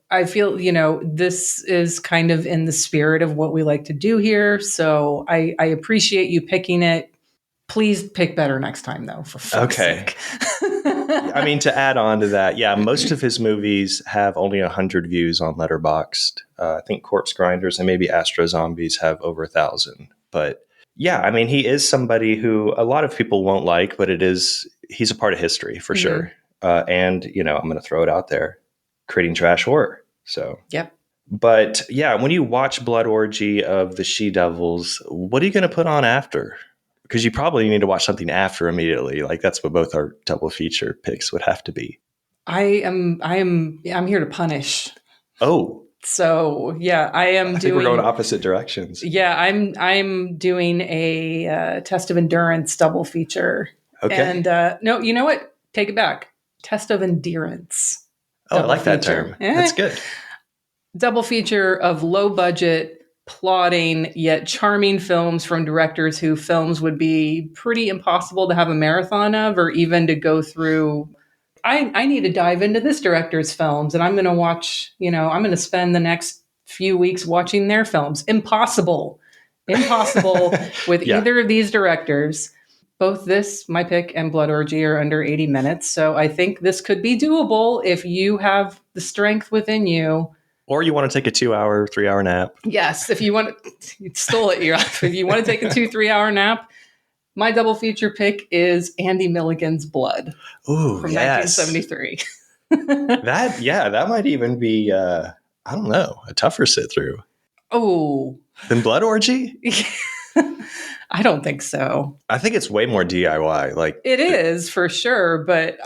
I feel, this is kind of in the spirit of what we like to do here. So I appreciate you picking it. Please pick better next time, though, for fuck's sake. I mean, to add on to that, yeah, most of his movies have only 100 views on Letterboxd. I think Corpse Grinders and maybe Astro Zombies have over 1,000. But yeah, I mean, he is somebody who a lot of people won't like, but he's a part of history for sure. And, I'm going to throw it out there, creating trash horror. So, yep. But yeah, when you watch Blood Orgy of the She-Devils, what are you going to put on after? Because you probably need to watch something after immediately. Like that's what both our double feature picks would have to be. I'm here to punish. Oh. So yeah, I think we're going opposite directions. Yeah, I'm doing a Test of Endurance double feature. Okay. And no, you know what? Take it back. Test of Endurance. Oh, I like that term. That's good. Double feature of low budget, plotting yet charming films from directors who films would be pretty impossible to have a marathon of, or even to go through. I need to dive into this director's films, and I'm going to watch, I'm going to spend the next few weeks watching their films. Impossible with either of these directors. Both this, my pick, and Blood Orgy are under 80 minutes. So I think this could be doable if you have the strength within you. Or you want to take a 2-hour, 3-hour nap. Yes, if you want to, you stole it. If you want to take a 2-3 hour nap, my double feature pick is Andy Milligan's Blood. Ooh, from yes. 1973. that might even be, I don't know, a tougher sit through. Oh. Than Blood Orgy? I don't think so. I think it's way more DIY. Like It is for sure, but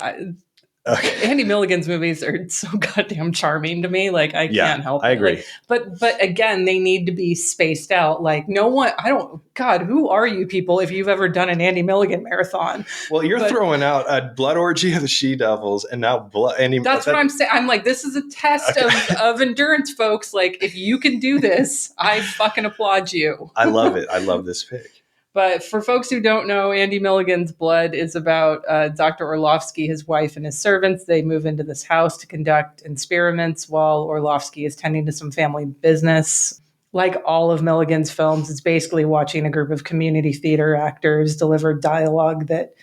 okay. Andy Milligan's movies are so goddamn charming to me. Like I can't help it. I agree. Like, but again, they need to be spaced out. Like no one, God, who are you people if you've ever done an Andy Milligan marathon? Well, you're throwing out a Blood Orgy of the She-Devils and now That's what I'm saying. I'm like, this is a test of endurance, folks. Like if you can do this, I fucking applaud you. I love it. I love this pick. But for folks who don't know, Andy Milligan's Blood is about Dr. Orlovsky, his wife, and his servants. They move into this house to conduct experiments while Orlovsky is tending to some family business. Like all of Milligan's films, it's basically watching a group of community theater actors deliver dialogue that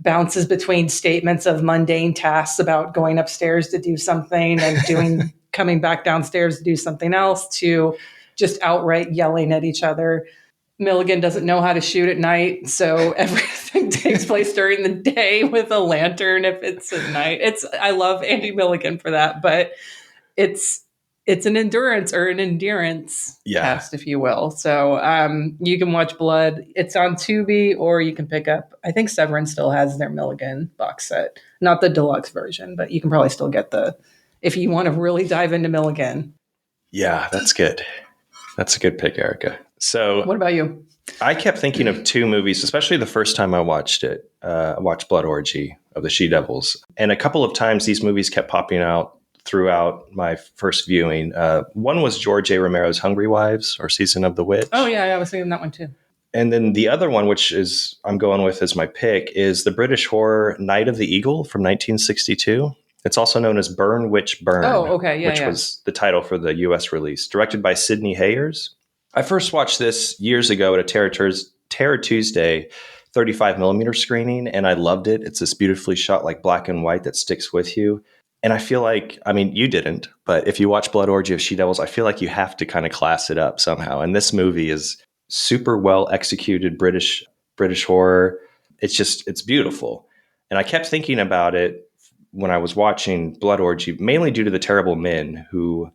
bounces between statements of mundane tasks about going upstairs to do something and coming back downstairs to do something else to just outright yelling at each other. Milligan doesn't know how to shoot at night, so everything takes place during the day with a lantern if it's at night. I love Andy Milligan for that, but it's an endurance or an endurance test, if you will. So you can watch Blood. It's on Tubi, or you can pick up, I think Severin still has their Milligan box set. Not the deluxe version, but you can probably still get if you want to really dive into Milligan. Yeah, that's good. That's a good pick, Erica. So what about you? I kept thinking of two movies, especially the first time I watched it. I watched Blood Orgy of the She-Devils. And a couple of times these movies kept popping out throughout my first viewing. One was George A. Romero's Hungry Wives or Season of the Witch. Oh, yeah, I was thinking that one too. And then the other one, which I'm going with as my pick, is the British horror Night of the Eagle from 1962. It's also known as Burn, Witch, Burn. Oh, okay, which was the title for the U.S. release, directed by Sidney Hayers. I first watched this years ago at a Terror Tuesday 35 millimeter screening, and I loved it. It's this beautifully shot, like black and white, that sticks with you. And I feel like, I mean, you didn't, but if you watch Blood Orgy of She-Devils, I feel like you have to kind of class it up somehow. And this movie is super well executed British horror. It's beautiful. And I kept thinking about it when I was watching Blood Orgy, mainly due to the terrible men who,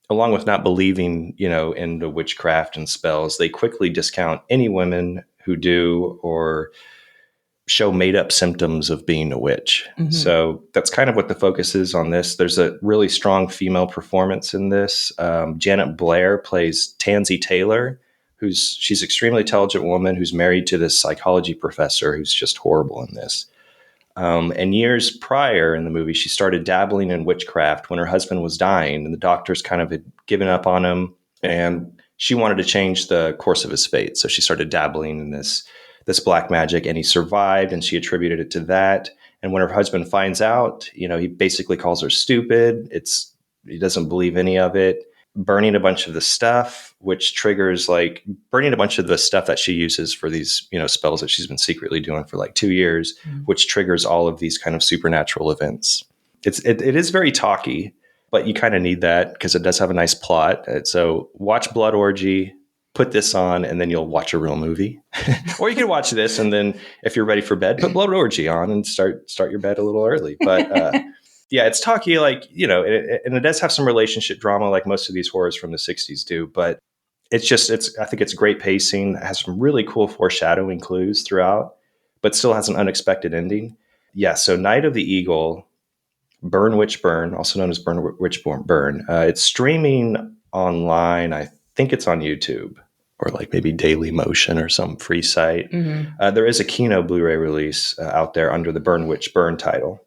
along with not believing, in the witchcraft and spells, they quickly discount any women who do or show made up symptoms of being a witch. Mm-hmm. So that's kind of what the focus is on this. There's a really strong female performance in this. Janet Blair plays Tansy Taylor, she's an extremely intelligent woman who's married to this psychology professor who's just horrible in this. And years prior in the movie, she started dabbling in witchcraft when her husband was dying, and the doctors kind of had given up on him, and she wanted to change the course of his fate. So she started dabbling in this black magic, and he survived, and she attributed it to that. And when her husband finds out, he basically calls her stupid. He doesn't believe any of it. Burning a bunch of the stuff, which triggers burning a bunch of the stuff that she uses for these, spells that she's been secretly doing for 2 years, which triggers all of these kind of supernatural events. It is very talky, but you kind of need that because it does have a nice plot. So watch Blood Orgy, put this on, and then you'll watch a real movie. Or you can watch this, and then if you're ready for bed, put Blood Orgy on and start your bed a little early. But yeah, it's talky, and it does have some relationship drama like most of these horrors from the 60s do, but I think it's great pacing. It has some really cool foreshadowing clues throughout, but still has an unexpected ending. Yeah, so Night of the Eagle, Burn, Witch, Burn, also known as Burn, Witch, Burn. It's streaming online. I think it's on YouTube or maybe Daily Motion or some free site. Mm-hmm. There is a Kino Blu-ray release out there under the Burn, Witch, Burn title.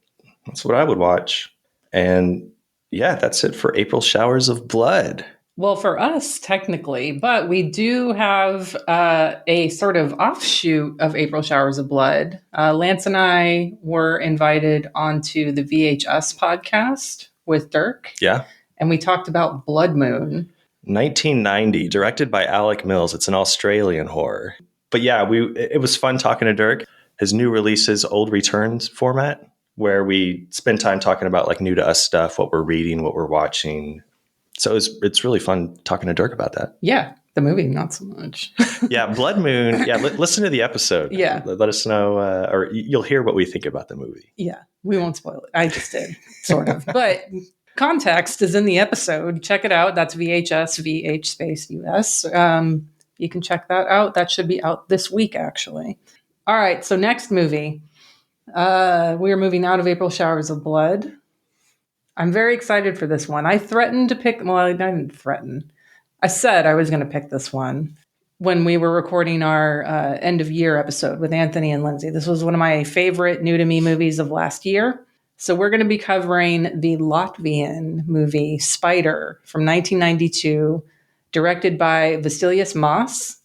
That's what I would watch. And yeah, that's it for April Showers of Blood. Well, for us, technically, but we do have a sort of offshoot of April Showers of Blood. Lance and I were invited onto the VHS podcast with Dirk. Yeah. And we talked about Blood Moon. 1990, directed by Alec Mills. It's an Australian horror. But yeah, it was fun talking to Dirk. His new releases, old returns format, where we spend time talking about new to us stuff, what we're reading, what we're watching. So it's really fun talking to Dirk about that. Yeah, the movie, not so much. Yeah, Blood Moon. Yeah, listen to the episode. Yeah. Let us know, or you'll hear what we think about the movie. Yeah, we won't spoil it. I just did, sort of. But context is in the episode. Check it out. That's VHS, VH space US. you can check that out. That should be out this week, actually. All right, so next movie. We are moving out of April Showers of Blood. I'm very excited for this one. I threatened to pick, well, I didn't threaten. I said I was going to pick this one when we were recording our end of year episode with Anthony and Lindsay. This was one of my favorite new to me movies of last year. So we're going to be covering the Latvian movie Spider from 1992, directed by Vasilius Mas.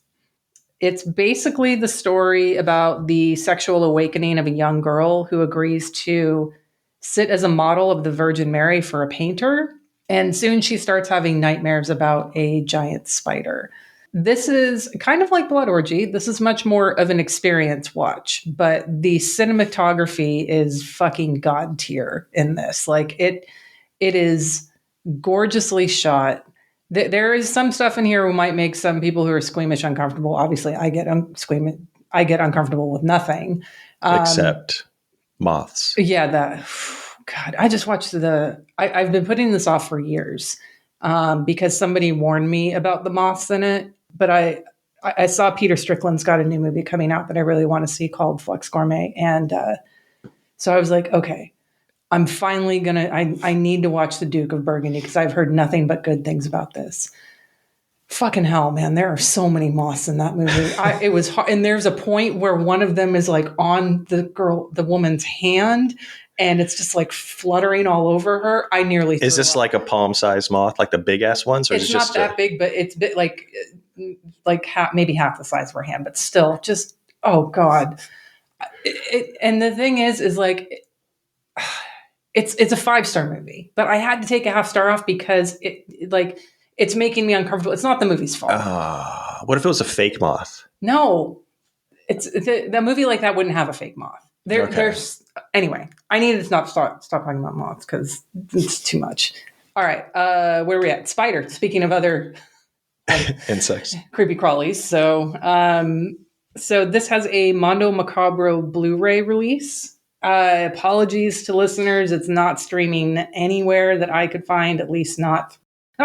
It's basically the story about the sexual awakening of a young girl who agrees to sit as a model of the Virgin Mary for a painter. And soon she starts having nightmares about a giant spider. This is kind of like Blood Orgy. This is much more of an experience watch, but the cinematography is fucking god tier in this. Like it is gorgeously shot. There is some stuff in here who might make some people who are squeamish uncomfortable. Obviously, I get uncomfortable with nothing. Except moths. Yeah, God, I just watched I've been putting this off for years because somebody warned me about the moths in it. But I saw Peter Strickland's got a new movie coming out that I really want to see called Flux Gourmet. And so I was like, okay, I'm finally I need to watch The Duke of Burgundy because I've heard nothing but good things about this. Fucking hell, man. There are so many moths in that movie. It was hard. And there's a point where one of them is like on the woman's hand and it's just like fluttering all over her. I nearly threw Is this up. like a palm-sized moth, like the big ass ones? Or It's is it not just that big, but it's a bit like maybe half the size of her hand, but still just, oh God. And the thing is like, it's a 5-star movie, but I had to take a half star off because it's making me uncomfortable. It's not the movie's fault. What if it was a fake moth? No, the movie like that wouldn't have a fake moth. There's anyway. I needed to stop talking about moths because it's too much. All right, where are we at? Spider. Speaking of other insects, creepy crawlies. So this has a Mondo Macabro Blu-ray release. Apologies to listeners, it's not streaming anywhere that I could find, at least not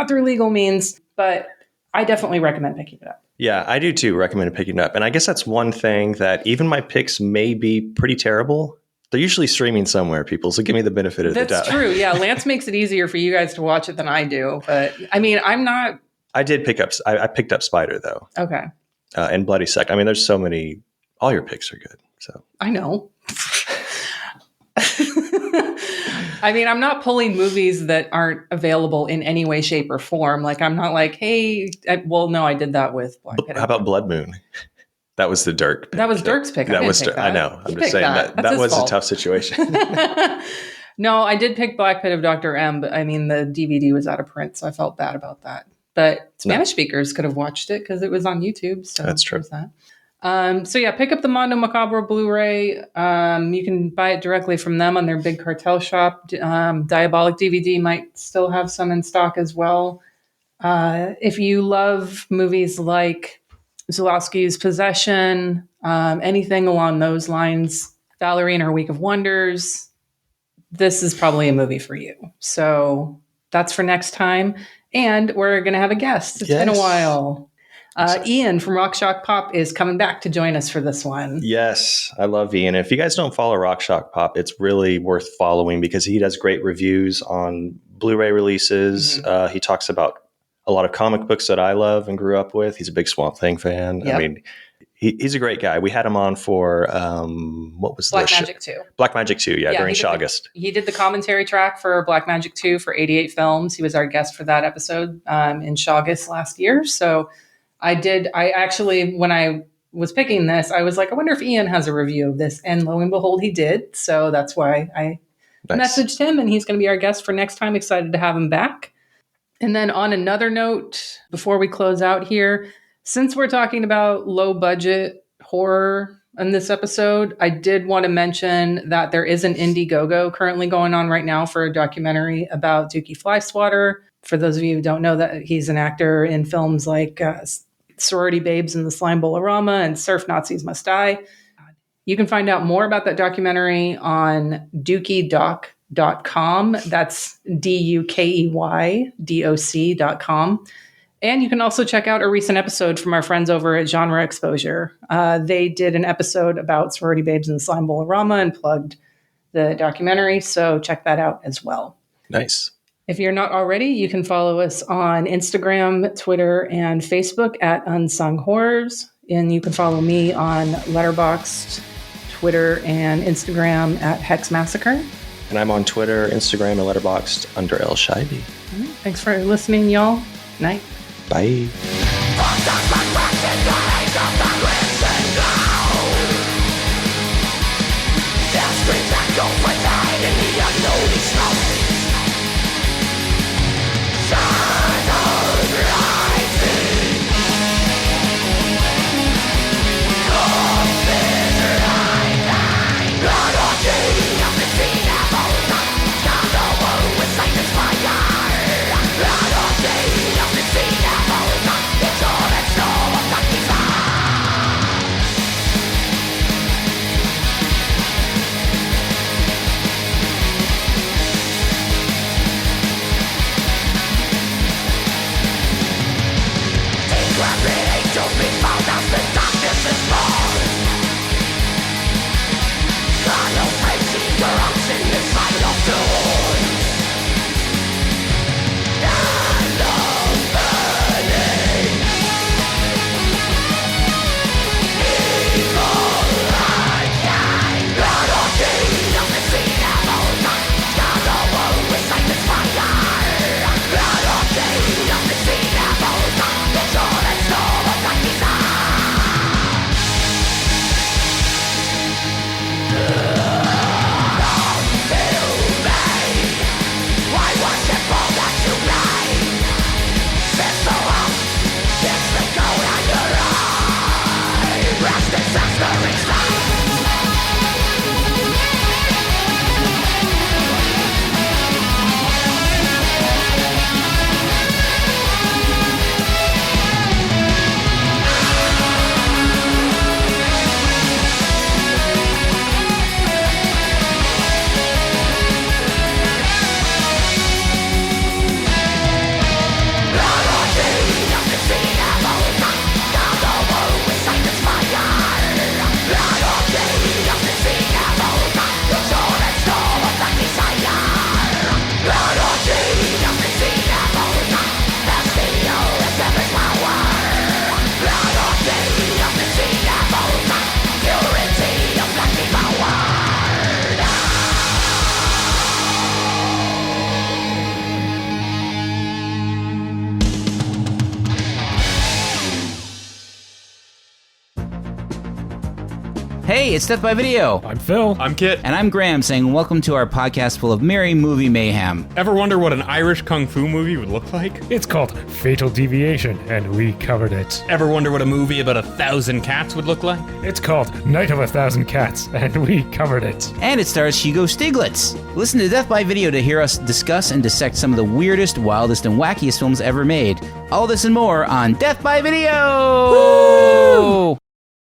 through legal means. But I definitely recommend picking it up. Yeah, I do too. Recommend picking it up. And I guess that's one thing that even my picks may be pretty terrible. They're usually streaming somewhere, people. So give me the benefit of the doubt. That's true. Yeah, Lance makes it easier for you guys to watch it than I do. But I mean, I'm not. I picked up Spider though. Okay. And Bloody Sect. I mean, there's so many. All your picks are good. So I know. I mean, I'm not pulling movies that aren't available in any way, shape, or form. Like, I'm not like, hey, no, I did that with Black Pit. How about Blood Moon? That was the Dirk pick. That was Dirk's pick. I know. I'm just saying that was a tough situation. No, I did pick Black Pit of Dr. M, but I mean, the DVD was out of print, so I felt bad about that. But Spanish speakers could have watched it because it was on YouTube. So that's true. That. So yeah, pick up the Mondo Macabro Blu-ray. You can buy it directly from them on their big cartel shop. Diabolic DVD might still have some in stock as well. If you love movies like Zulawski's Possession, anything along those lines, Valerie and Her Week of Wonders, this is probably a movie for you. So that's for next time. And we're going to have a guest. It's been a while. Ian from Rock Shock Pop is coming back to join us for this one. Yes, I love Ian. If you guys don't follow Rock Shock Pop, it's really worth following because he does great reviews on Blu-ray releases. Mm-hmm. He talks about a lot of comic books that I love and grew up with. He's a big Swamp Thing fan. Yep. I mean, he's a great guy. We had him on for, what was Black Magic 2. Black Magic 2, during August. He did the commentary track for Black Magic 2 for 88 Films. He was our guest for that episode in August last year. So I actually, when I was picking this, I was like, I wonder if Ian has a review of this. And lo and behold, he did. So that's why I messaged him, and he's going to be our guest for next time. Excited to have him back. And then on another note, before we close out here, since we're talking about low budget horror in this episode, I did want to mention that there is an Indiegogo currently going on right now for a documentary about Dookie Flyswatter. For those of you who don't know, that he's an actor in films like Sorority Babes and the Slime Bolorama and Surf Nazis Must Die. You can find out more about that documentary on dookiedoc.com. That's DUKEYDOC.com. And you can also check out a recent episode from our friends over at Genre Exposure. They did an episode about sorority babes in the slime bowl-orama and plugged the documentary, so check that out as well. Nice. If you're not already, you can follow us on Instagram, Twitter, and Facebook at Unsung Horrors. And you can follow me on Letterboxd, Twitter, and Instagram at Hex Massacre. And I'm on Twitter, Instagram, and Letterboxd under El Shaibi. Thanks for listening, y'all. Night. Bye. Hey, it's Death by Video. I'm Phil. I'm Kit. And I'm Graham saying welcome to our podcast full of merry movie mayhem. Ever wonder what an Irish kung fu movie would look like? It's called Fatal Deviation, and we covered it. Ever wonder what a movie about 1,000 cats would look like? It's called Night of 1,000 Cats, and we covered it. And it stars Hugo Stiglitz. Listen to Death by Video to hear us discuss and dissect some of the weirdest, wildest, and wackiest films ever made. All this and more on Death by Video! Woo!